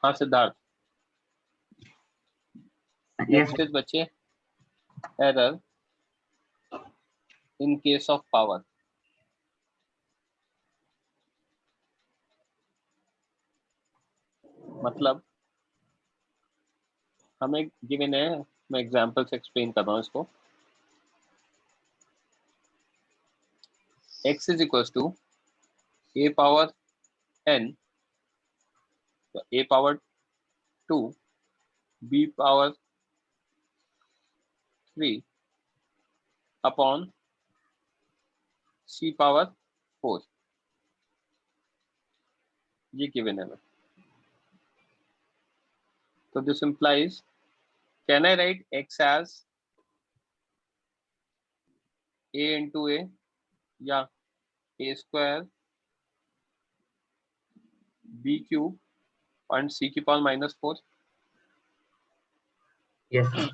हाँ सिद्धार्थ। Yes, नेक्स्ट इज बच्चे error in case of power. मतलब हमें गिवन है, मैं एग्जांपल से एक्सप्लेन कर रहा हूँ इसको। x is equal to a power n, a power 2, b power 3 upon c power 4, ये गिवन है। तो this implies, can I write x as a into a या a square b cube and c की power -4, yes sir,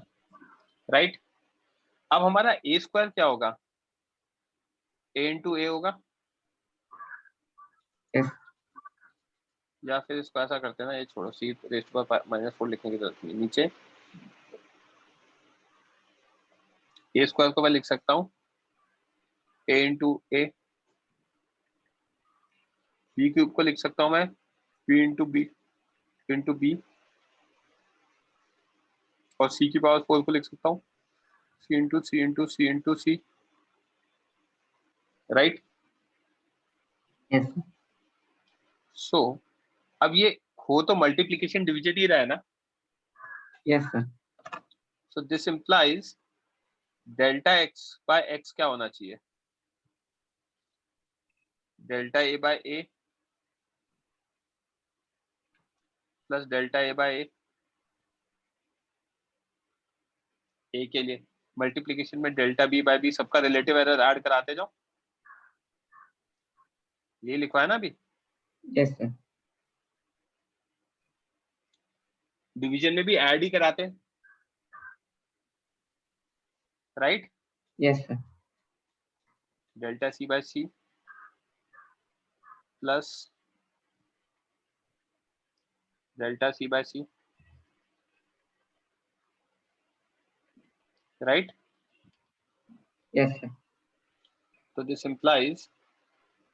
right. अब हमारा a square क्या होगा, a into ए होगा, यस या फिर इसको ऐसा करते हैं ना, ये छोड़ो, c रेस्ट पर -4 लिखने की जरूरत नहीं, नीचे a स्क्वायर को मैं लिख सकता हूँ a into A, B cube को लिख सकता हूँ मैं b into B into B, और c की पावर 4 को लिख सकता हूँ c into C into C into C, right. Yes sir, so अब ये हो तो मल्टीप्लीकेशन डिविजन ही रहा है ना, yes sir, so this implies delta x by X क्या होना चाहिए, delta A by A plus delta A by A के लिए मल्टीप्लीकेशन में डेल्टा बी बाय बी, सबका रिलेटिव एरर ऐड कराते जाओ, ये लिखवाया ना अभी। यस सर, डिवीजन में भी ऐड ही कराते हैं, right. Yes sir, delta C by C plus delta C by C, right. Yes sir, So this implies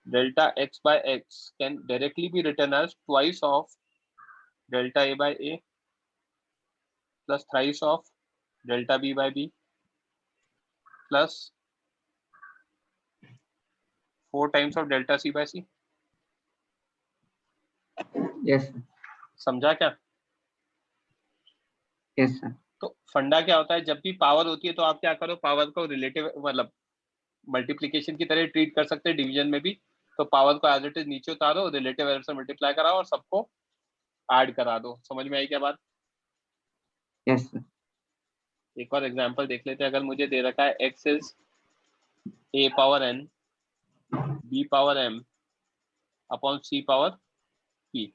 delta x by x can directly be written as twice of delta a by a plus thrice of delta b by b plus 4 times of delta c by c। Yes sir, समझा क्या? Yes sir, तो फंडा क्या होता है, जब भी power होती है तो आप क्या करो, पावर को रिलेटिव मतलब मल्टीप्लीकेशन की तरह ट्रीट कर सकते हैं डिवीजन में भी, तो पावर को एज इट इज नीचे उतारो, रिलेटिव एरर से मल्टीप्लाई कराओ और सबको ऐड करा दो। समझ में आई क्या बात? यस सर, एक और एग्जांपल देख लेते हैं। अगर मुझे दे रखा है x is a power n b power m upon c power p,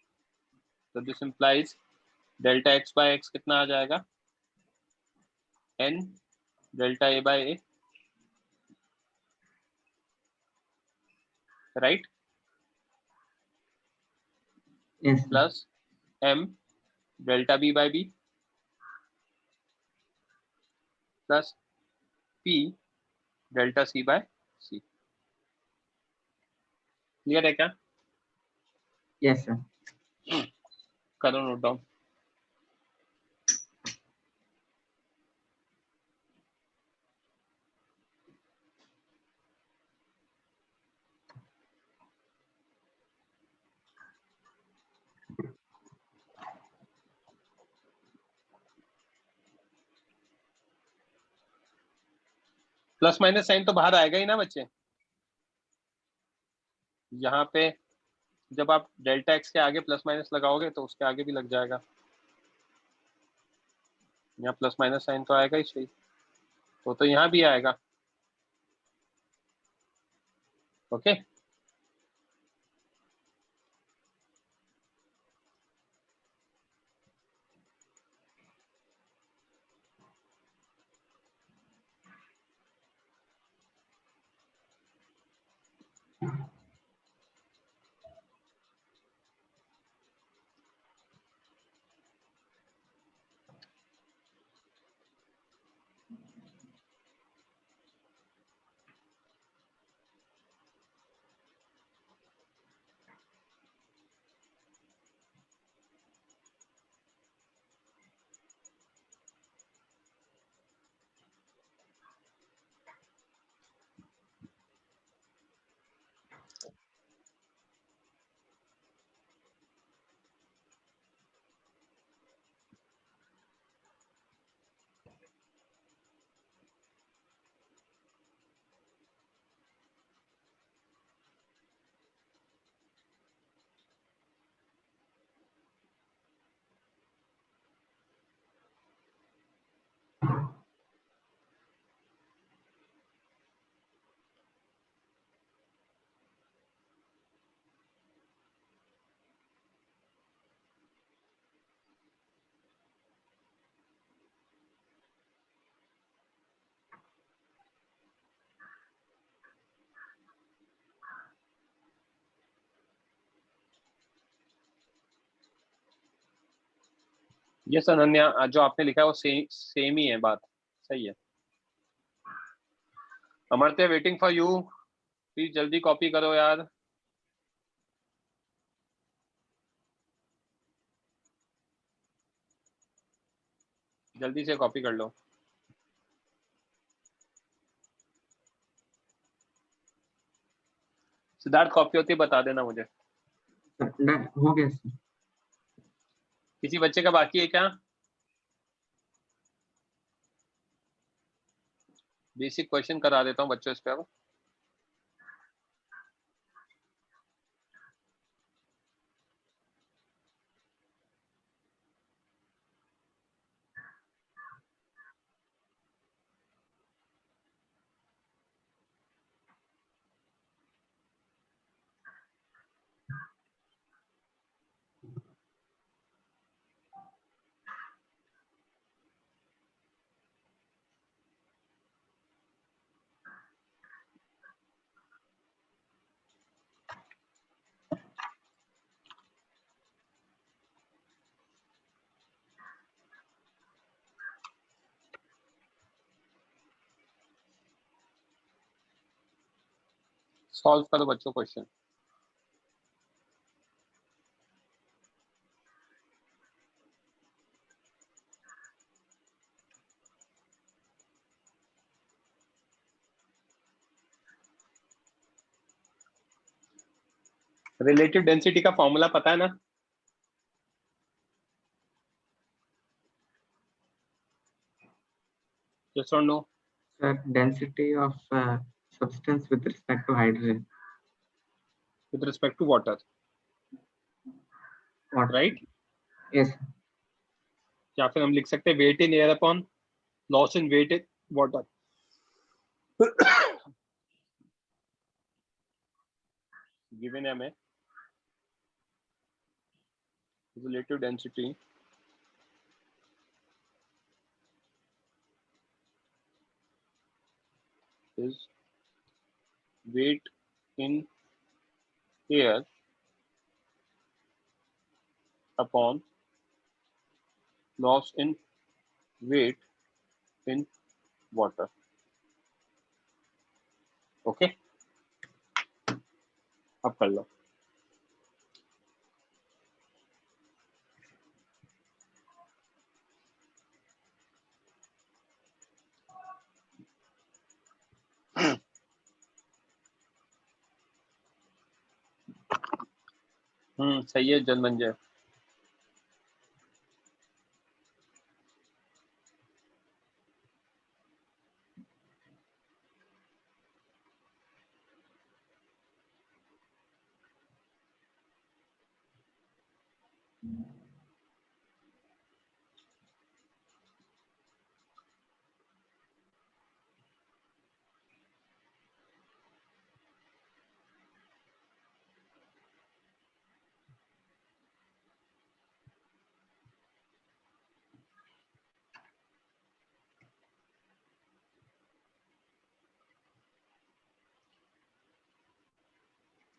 तो this implies delta x by x कितना आ जाएगा, n delta a by a, right, yes sir, plus m delta b by b plus p delta c by c। Clear है क्या? Yes सर, करो note down. Plus minus sign तो बाहर आएगा ही ना बच्चे, यहाँ पे जब आप डेल्टा एक्स के आगे प्लस माइनस लगाओगे तो उसके आगे भी लग जाएगा, यहाँ प्लस माइनस साइन तो आएगा ही सही, तो यहाँ भी आएगा। ओके, यस अनन्या, जो आपने लिखा है वो सेम ही है बात, सही है। Amartya waiting for you, please जल्दी कॉपी करो यार। जल्दी से कॉपी कर लो। सिद्धार्थ कॉपी होती है बता देना मुझे। हो गया सर। किसी बच्चे का बाकी है क्या? बेसिक क्वेश्चन करा देता हूँ बच्चों इस पे अब। सॉल्व करो बच्चों क्वेश्चन। रिलेटिव डेंसिटी का फॉर्मूला पता है ना? Yes or no? Sir, density of substance with respect to hydrogen. With respect to water. What? Right? Yes. या फिर हम लिख सकते हैं weight in air upon loss in weight in water. Given है हमें relative density is weight in air upon loss in weight in water. Okay, अब कर लो। सही है Janmanjay.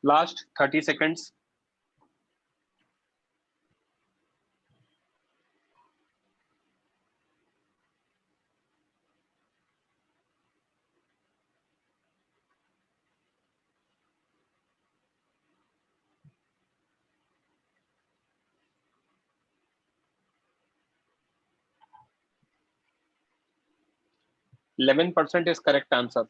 Last 30 seconds. %11 is correct answer.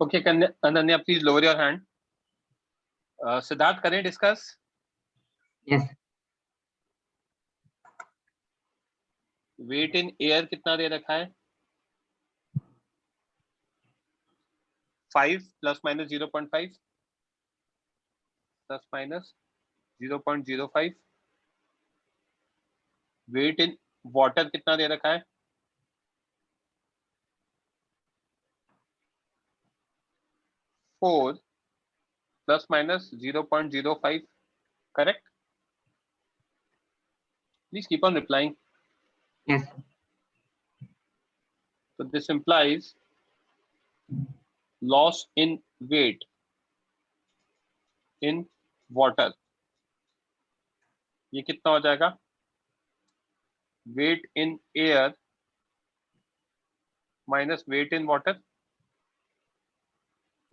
Okay, Ananya, please lower your hand. Siddharth करें discuss? Yes. Weight in air कितना दे रखा है? 5 plus minus 0.5 plus minus 0.05। Weight in water कितना दे रखा है? 4 plus minus 0.05, correct? Please keep on replying. Yes. So this implies loss in weight in water. ये कितना हो जाएगा? Weight in air minus weight in water.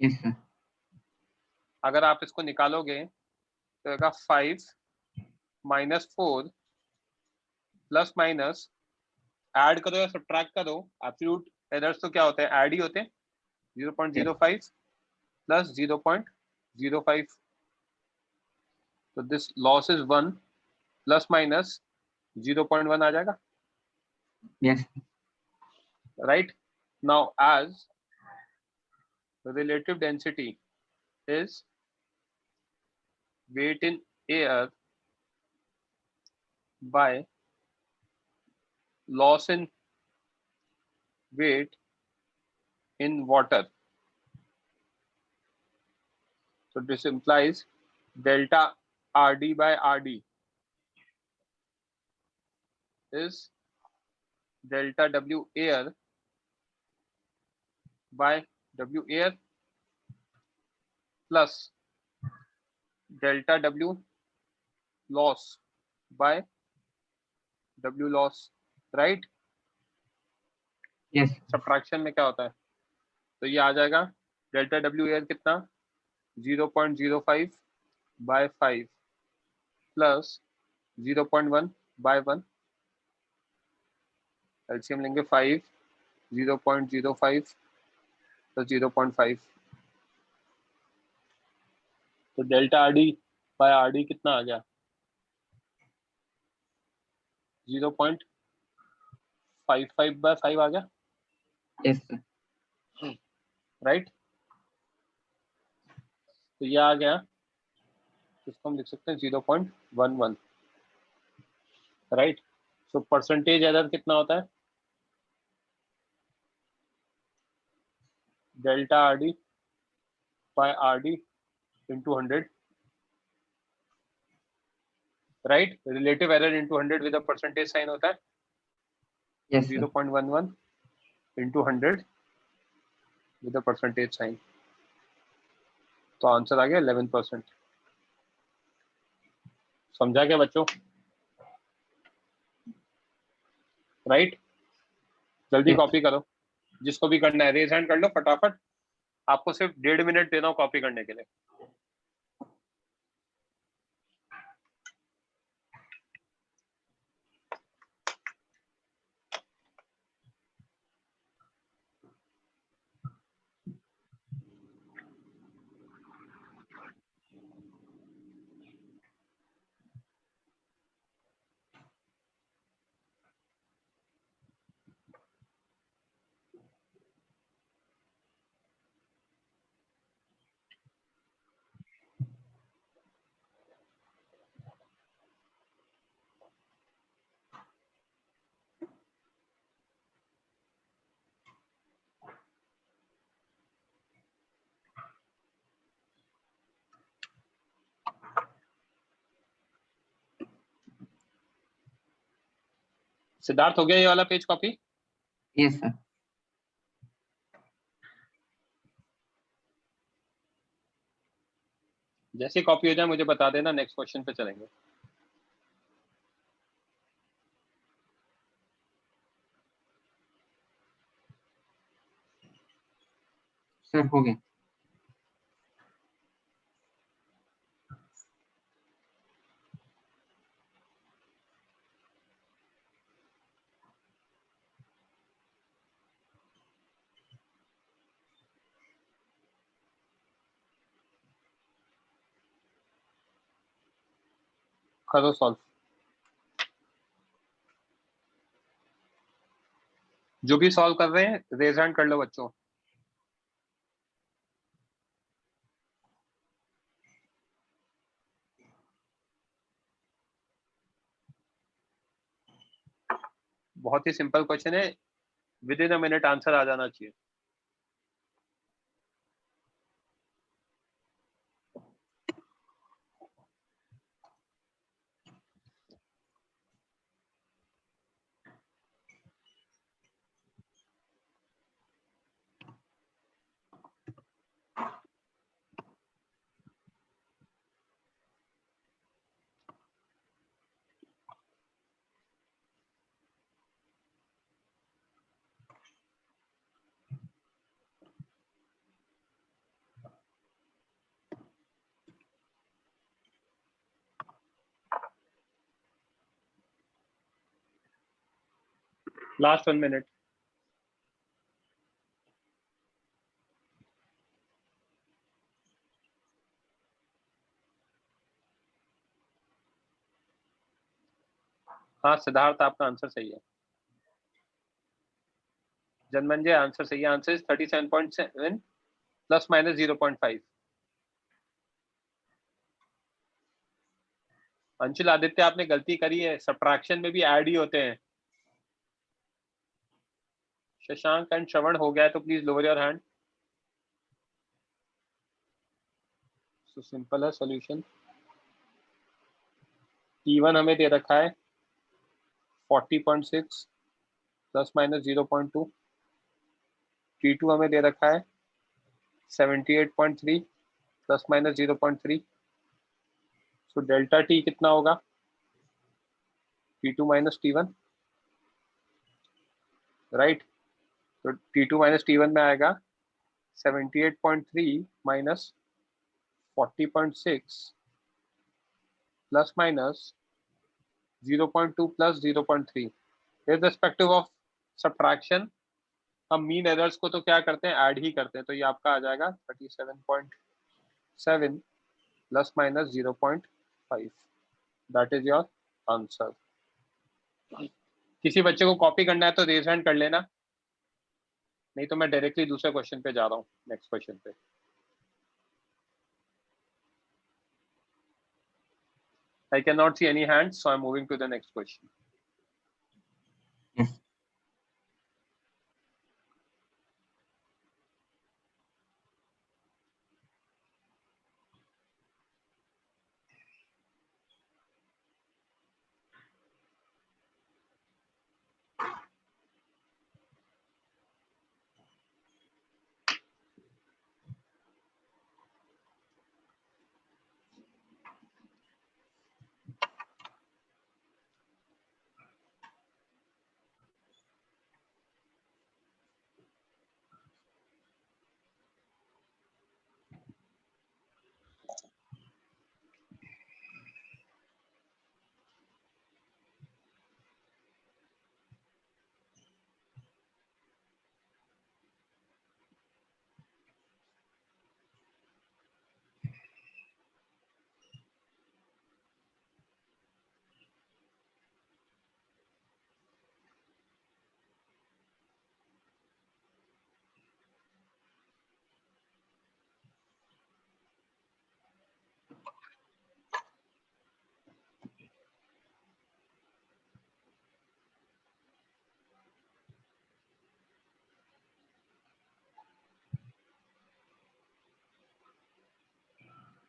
Yes, sir. अगर आप इसको निकालोगे तो आएगा 5 minus 4 प्लस माइनस ऐड करो या सब्ट्रैक्ट करो. एब्सोल्यूट एरर्स तो क्या होते हैं? ऐड ही होते हैं. 0.05 प्लस 0.05. तो this loss is 1 plus minus 0.1 आ जाएगा. Yes. Right? Now, as relative density is weight in air by loss in weight in water. So this implies delta RD by RD is delta W air by W air plus delta W loss by W loss, right? Yes. Subtraction में क्या होता है? तो ये आ जाएगा delta W air कितना? 0.05 by 5 plus 0.1 by 1. LCM लेंगे 5, 0.05 plus 0.5. तो डेल्टा RD by RD कितना आ गया? 0.55 by 5 आ गया. Yes, sir. राइट? तो ये आ गया. इसको हम लिख सकते हैं 0.11. राइट? सो परसेंटेज एरर कितना होता है? डेल्टा RD by RD into 100. Right? Relative error into 100 with a percentage sign होता है Yes, sir. 0.11 into 100 with a percentage sign. तो आंसर आ गया 11%. समझा क्या बच्चों? राइट? जल्दी Yes. कॉपी करो. जिसको भी करना है रेज हैंड कर लो फटाफट. आपको सिर्फ 1.5 मिनट देना हो कॉपी करने के लिए. सिद्धार्थ हो गया ये वाला पेज कॉपी? Yes, sir. जैसे कॉपी हो जाए मुझे बता देना. नेक्स्ट क्वेश्चन पे चलेंगे. Sir, हो गया. करो सॉल्व. जो भी सॉल्व कर रहे हैं रेज हैंड कर लो बच्चों. बहुत ही सिंपल क्वेश्चन है. Within a minute answer आ जाना चाहिए. Last 1 minute. हाँ सिद्धार्थ, आपका आंसर सही है। जनमंजय आंसर सही है। Answer is 37.7 plus minus 0.5। Anshul Aditya, आपने गलती करी है, सब्ट्रैक्शन में भी ऐड ही होते हैं। शशांक एंड श्रवण हो गया है तो please lower your hand. So simple है सॉल्यूशन। T1 हमें दे रखा है 40.6 प्लस माइनस 0.2। T2 हमें दे रखा है 78.3 plus minus 0.3। So delta T कितना होगा? T2 minus T1, right. तो T2 माइनस T1 में आएगा 78.3 minus 40.6 plus minus 0.2 plus 0.3। Irrespective of subtraction हम मीन एरर्स को तो क्या करते हैं, ऐड ही करते हैं। तो ये आपका आ जाएगा 37.7 plus minus 0.5। That is your answer. किसी बच्चे को कॉपी करना है तो रेज हैंड कर लेना, नहीं तो मैं डायरेक्टली दूसरे क्वेश्चन पे जा रहा हूँ, नेक्स्ट क्वेश्चन पे। I cannot see any hands, so I'm moving to the next question. Yes.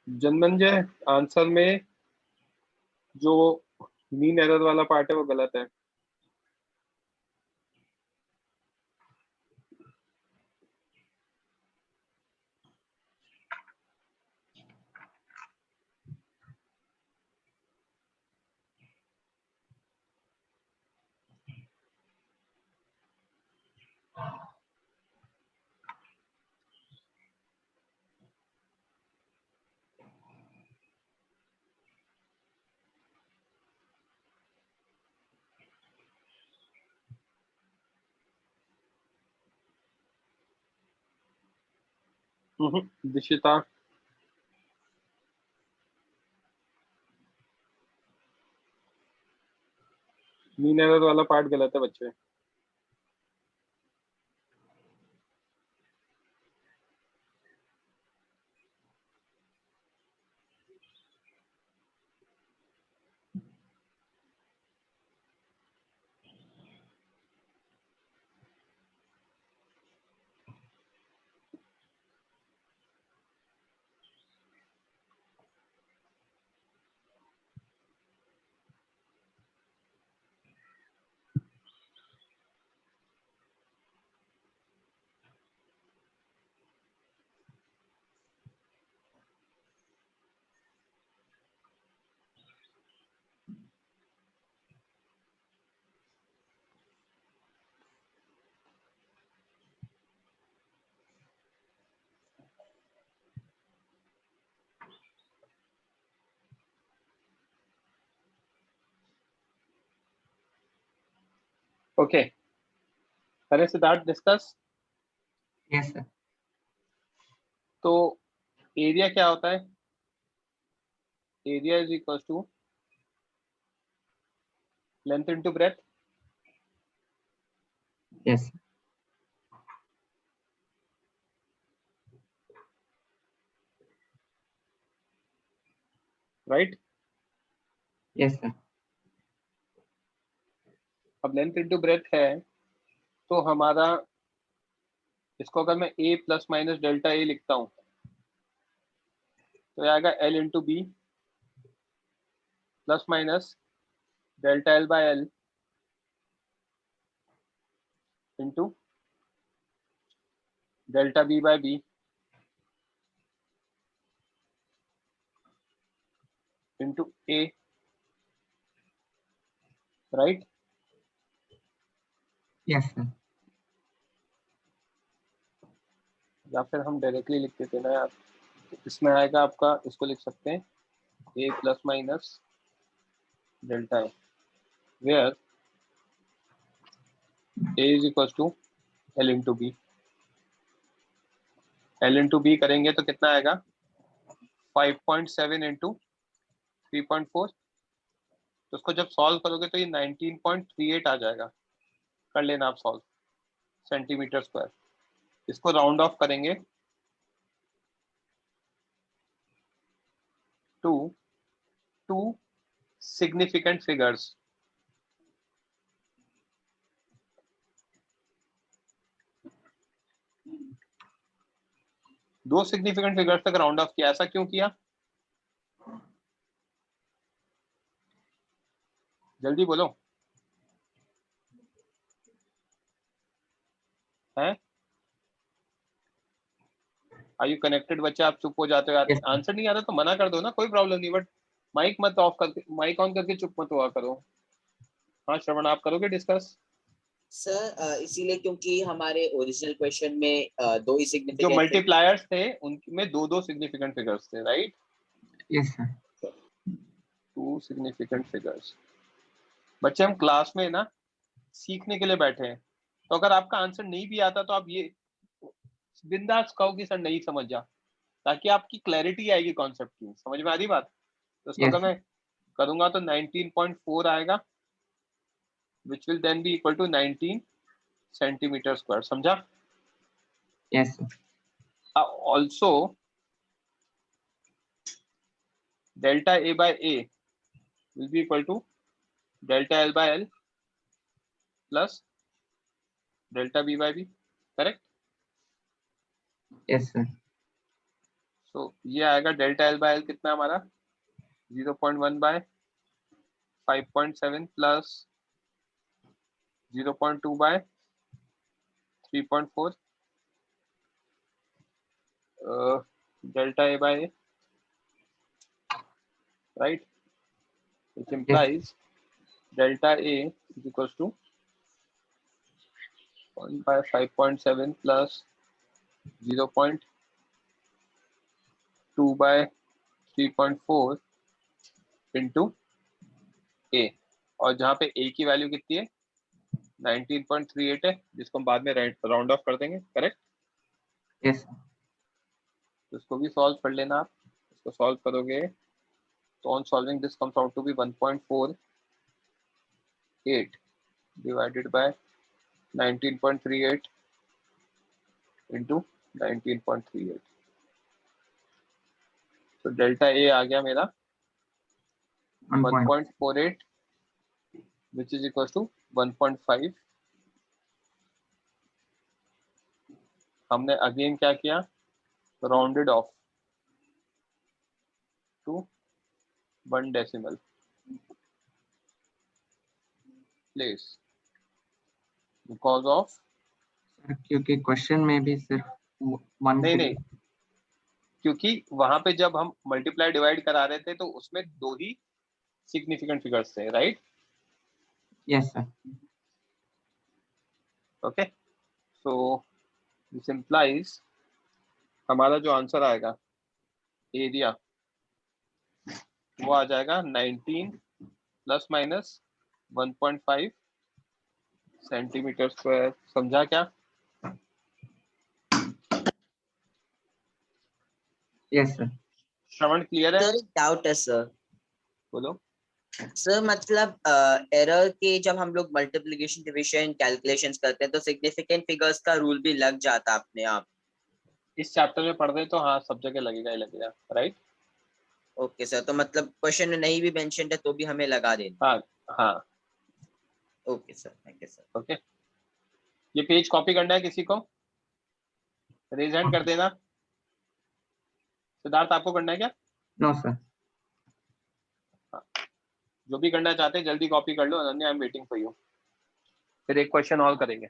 Janmanjay, answer में जो मीन एरर वाला पार्ट है वो गलत है। दिशिता, मीन एरर वाला पार्ट गलत है बच्चे। ओके, करें सिद्धार्थ डिस्कस? Yes sir. तो एरिया क्या होता है? Area is equal to length into breadth. Yes right. Yes sir. अब लेंथ इनटू ब्रेथ है तो हमारा, इसको अगर मैं a plus minus delta A लिखता हूं तो आएगा l into B plus minus delta l by l into delta b by b into a, right. Yes sir. या फिर हम डायरेक्टली लिख देते ना यार, तो इसमें आएगा आपका, इसको लिख सकते हैं a plus minus delta A, where a is equal to l into B. l into B करेंगे तो कितना आएगा? 5.7 इंटू 3.4। तो उसको जब सॉल्व करोगे तो ये 19.38 आ जाएगा। कर लेना आप सॉल्व, सेंटीमीटर स्क्वायर। इसको राउंड ऑफ करेंगे टू टू सिग्निफिकेंट फिगर्स। दो सिग्निफिकेंट फिगर्स तक राउंड ऑफ किया। ऐसा क्यों किया? जल्दी बोलो। हैं? Are you connected? बच्चे आप चुप हो जाते हो यार। Yes. आंसर नहीं आ रहा तो मना कर दो ना, कोई प्रॉब्लम नहीं, बट माइक मत ऑफ करके, माइक ऑन करके चुप मत हुआ करो। हाँ श्रवण, आप करोगे डिस्कस? सर इसीलिए क्योंकि हमारे ओरिजिनल क्वेश्चन में दो ही जो सिग्निफिकेंट मल्टीप्लायर्स थे उनमें दो दो सिग्निफिकेंट फिगर्स थे, right. Yes sir. Two significant figures. बच्चे हम क्लास में ना सीखने के लिए बैठे हैं, तो अगर आपका आंसर नहीं भी आता तो आप ये बिंदास कहो कि सर नहीं समझ जा, ताकि आपकी क्लैरिटी आएगी कॉन्सेप्ट की। समझ में आ रही बात? तो इसको Yes. अगर मैं करूंगा तो 19.4 आएगा, which will then be equal to 19 centimetre square. समझा? Yes sir. Also delta a by a will be equal to delta l by l plus delta b by b, correct? Yes sir. So ये आएगा delta L by L कितना हमारा 0.1 by 5.7 plus 0.2 by 3.4 delta A by A, right, which implies delta a is equals to 1 by 5.7 plus 0.2 by 3.4 into a, और जहाँ पे a की value कितनी है 19.38 है, जिसको हम बाद में राउंड ऑफ कर देंगे, करेक्ट। Yes sir. तो इसको भी सॉल्व कर लेना आप। इसको सॉल्व करोगे तो on solving this comes out to be 1.48 divided by 19.38 into 19.38। तो डेल्टा ए आ गया मेरा 1.48 which is equals to 1.5। हमने अगेन क्या किया? Rounded off to 1 decimal place because of, sir क्योंकि क्वेश्चन में भी सिर्फ वन नहीं, क्योंकि वहां पे जब हम मल्टीप्लाई डिवाइड करा रहे थे तो उसमें दो ही सिग्निफिकेंट फिगर्स थे, right. Yes sir. Okay, so this implies हमारा जो आंसर आएगा एरिया वो आ जाएगा 19 प्लस माइनस 1.5 सेंटीमीटर स्क्वायर, समझा क्या? Yes sir. श्रवण क्लियर है? सर एक डाउट है सर। बोलो। सर मतलब एरर के जब हम लोग मल्टीप्लिकेशन डिवीजन कैलकुलेशंस करते हैं तो सिग्निफिकेंट फिगर्स का रूल भी लग जाता अपने आप। इस चैप्टर में पढ़ रहे तो हाँ सब जगह लगेगा ही लगेगा, राइट? ओके सर, तो मतलब क्वेश्चन में नहीं भी मेंशन्ड है तो भी हमें लगा देना। हाँ हाँ। Okay sir, thank you sir. Okay, ये पेज कॉपी करना है किसी को? रेज हैंड कर देना। सिद्धार्थ आपको करना है क्या? No sir. जो भी करना चाहते हैं जल्दी कॉपी कर लो। Ananya, I am waiting for you. फिर एक क्वेश्चन और करेंगे।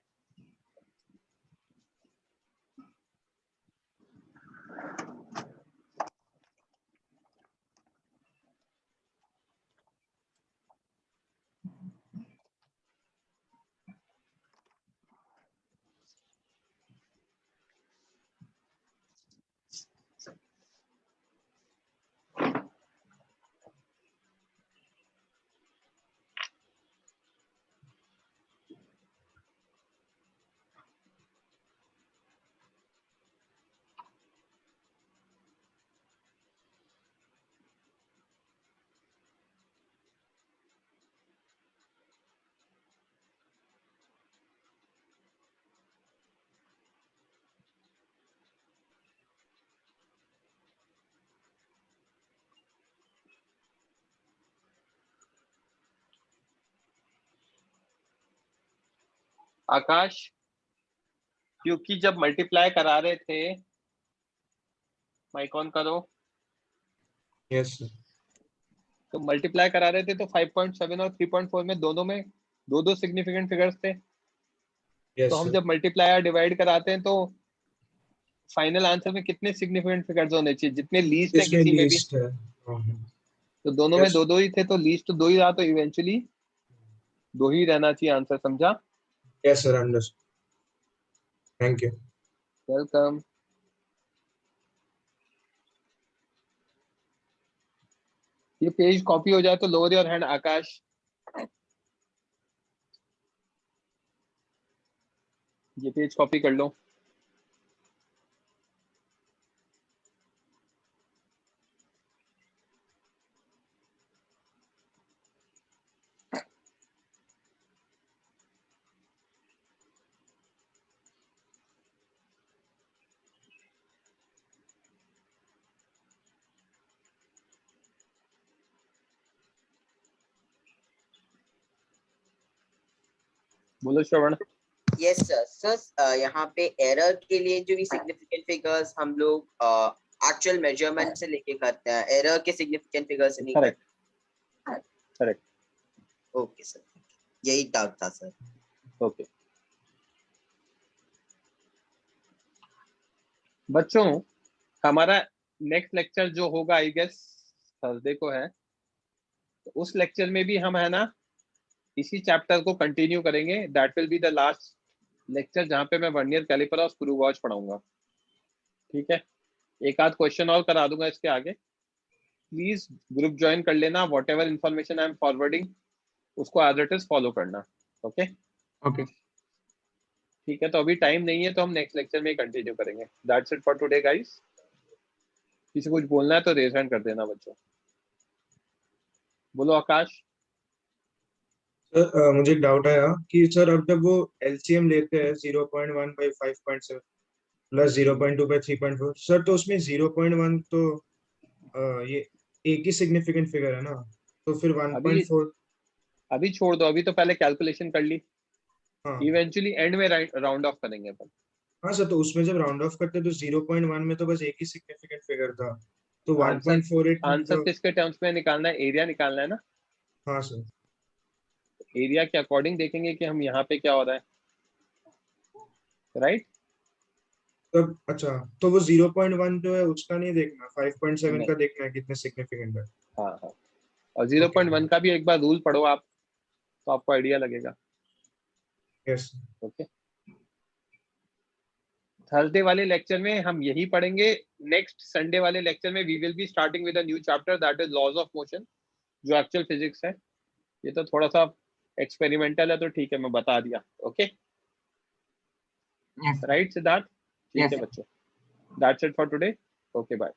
आकाश, क्योंकि जब मल्टीप्लाई करा रहे थे, माइक ऑन करो। Yes sir. तो मल्टीप्लाई करा रहे थे तो 5.7 और 3.4 में दोनों में दो दो सिग्निफिकेंट फिगर्स थे। यस तो हम सर। जब मल्टीप्लाई और डिवाइड कराते हैं तो फाइनल आंसर में कितने सिग्निफिकेंट फिगर्स होने चाहिए? जितने लीस्ट है इसमें किसी में भी। लीस्ट है। तो दोनों में यस दो दो ही थे तो लीस्ट तो दो ही रहा, तो इवेंचुअली दो ही रहना चाहिए आंसर, समझा? Yes sir, understood. Thank you. Welcome. ये पेज कॉपी हो जाए तो लोअर योर हैंड आकाश। ये पेज कॉपी कर लो। बोलो श्रवण। Yes sir. सर यहाँ पे एरर के लिए जो भी सिग्निफिकेंट फिगर्स हम लोग एक्चुअल मेजरमेंट से लेके करते हैं, एरर के सिग्निफिकेंट फिगर्स से नहीं करेक्ट करते। करेक्ट। ओके सर, यही डाउट था सर। ओके बच्चों, हमारा नेक्स्ट लेक्चर जो होगा आई गेस थर्सडे को है, तो उस लेक्चर में भी हम है ना इसी चैप्टर को कंटिन्यू करेंगे। That will be the last lecture जहां पे मैं वर्नियर कैलिपर और स्क्रू गॉज पढ़ाऊंगा, ठीक है? एक आध क्वेश्चन और करा दूंगा इसके आगे। प्लीज ग्रुप ज्वाइन कर लेना। What ever information I am forwarding उसको एज इट इज फॉलो करना। Okay okay. ठीक है, तो अभी टाइम नहीं है तो हम नेक्स्ट लेक्चर में कंटिन्यू करेंगे। That's it for today guys. किसी को कुछ बोलना है तो रेज हैंड कर देना बच्चों। बोलो आकाश। सर मुझे एक डाउट आया कि सर अब जब वो एलसीएम लेते हैं 0.1 बाई 5.7 प्लस 0.2 बाई 3.4, सर तो उसमें 0.1 तो ये एक ही सिग्निफिकेंट फिगर है ना, तो फिर अभी 1.4। अभी छोड़ दो, अभी तो पहले कैलकुलेशन कर ली। हाँ इवेंचुअली एंड में राउंड ऑफ करेंगे अपन। हाँ सर, तो उसमें जब राउंड ऑफ करते तो 0.1 में तो बस एक ही सिग्निफिकेंट फिगर था, तो आंसर 1.48 में आंसर तो। किसके टर्म्स में निकालना है? एरिया निकालना है ना। हाँ सर। एरिया के अकॉर्डिंग देखेंगे कि हम यहाँ पे क्या हो रहा है, राइट? तब अच्छा, तो वो 0.1 जो है उसका नहीं देखना, 5.7 नहीं, का देखना है कितने सिग्निफिकेंट है। हाँ हाँ। और ओके। 0.1 का भी एक बार रूल पढ़ो आप, तो आपको आइडिया लगेगा। यस। ओके, थर्सडे वाले लेक्चर में हम यही पढ़ेंगे। नेक्स्ट संडे वाले लेक्चर में we will be starting with a new chapter that is laws of motion, जो एक्चुअल फिजिक्स है। ये तो थोड़ा सा एक्सपेरिमेंटल है तो ठीक है, मैं बता दिया। Okay Yes. राइट सिद्धार्थ? ठीक Yes, है sir. बच्चों, that's it for today. Okay bye.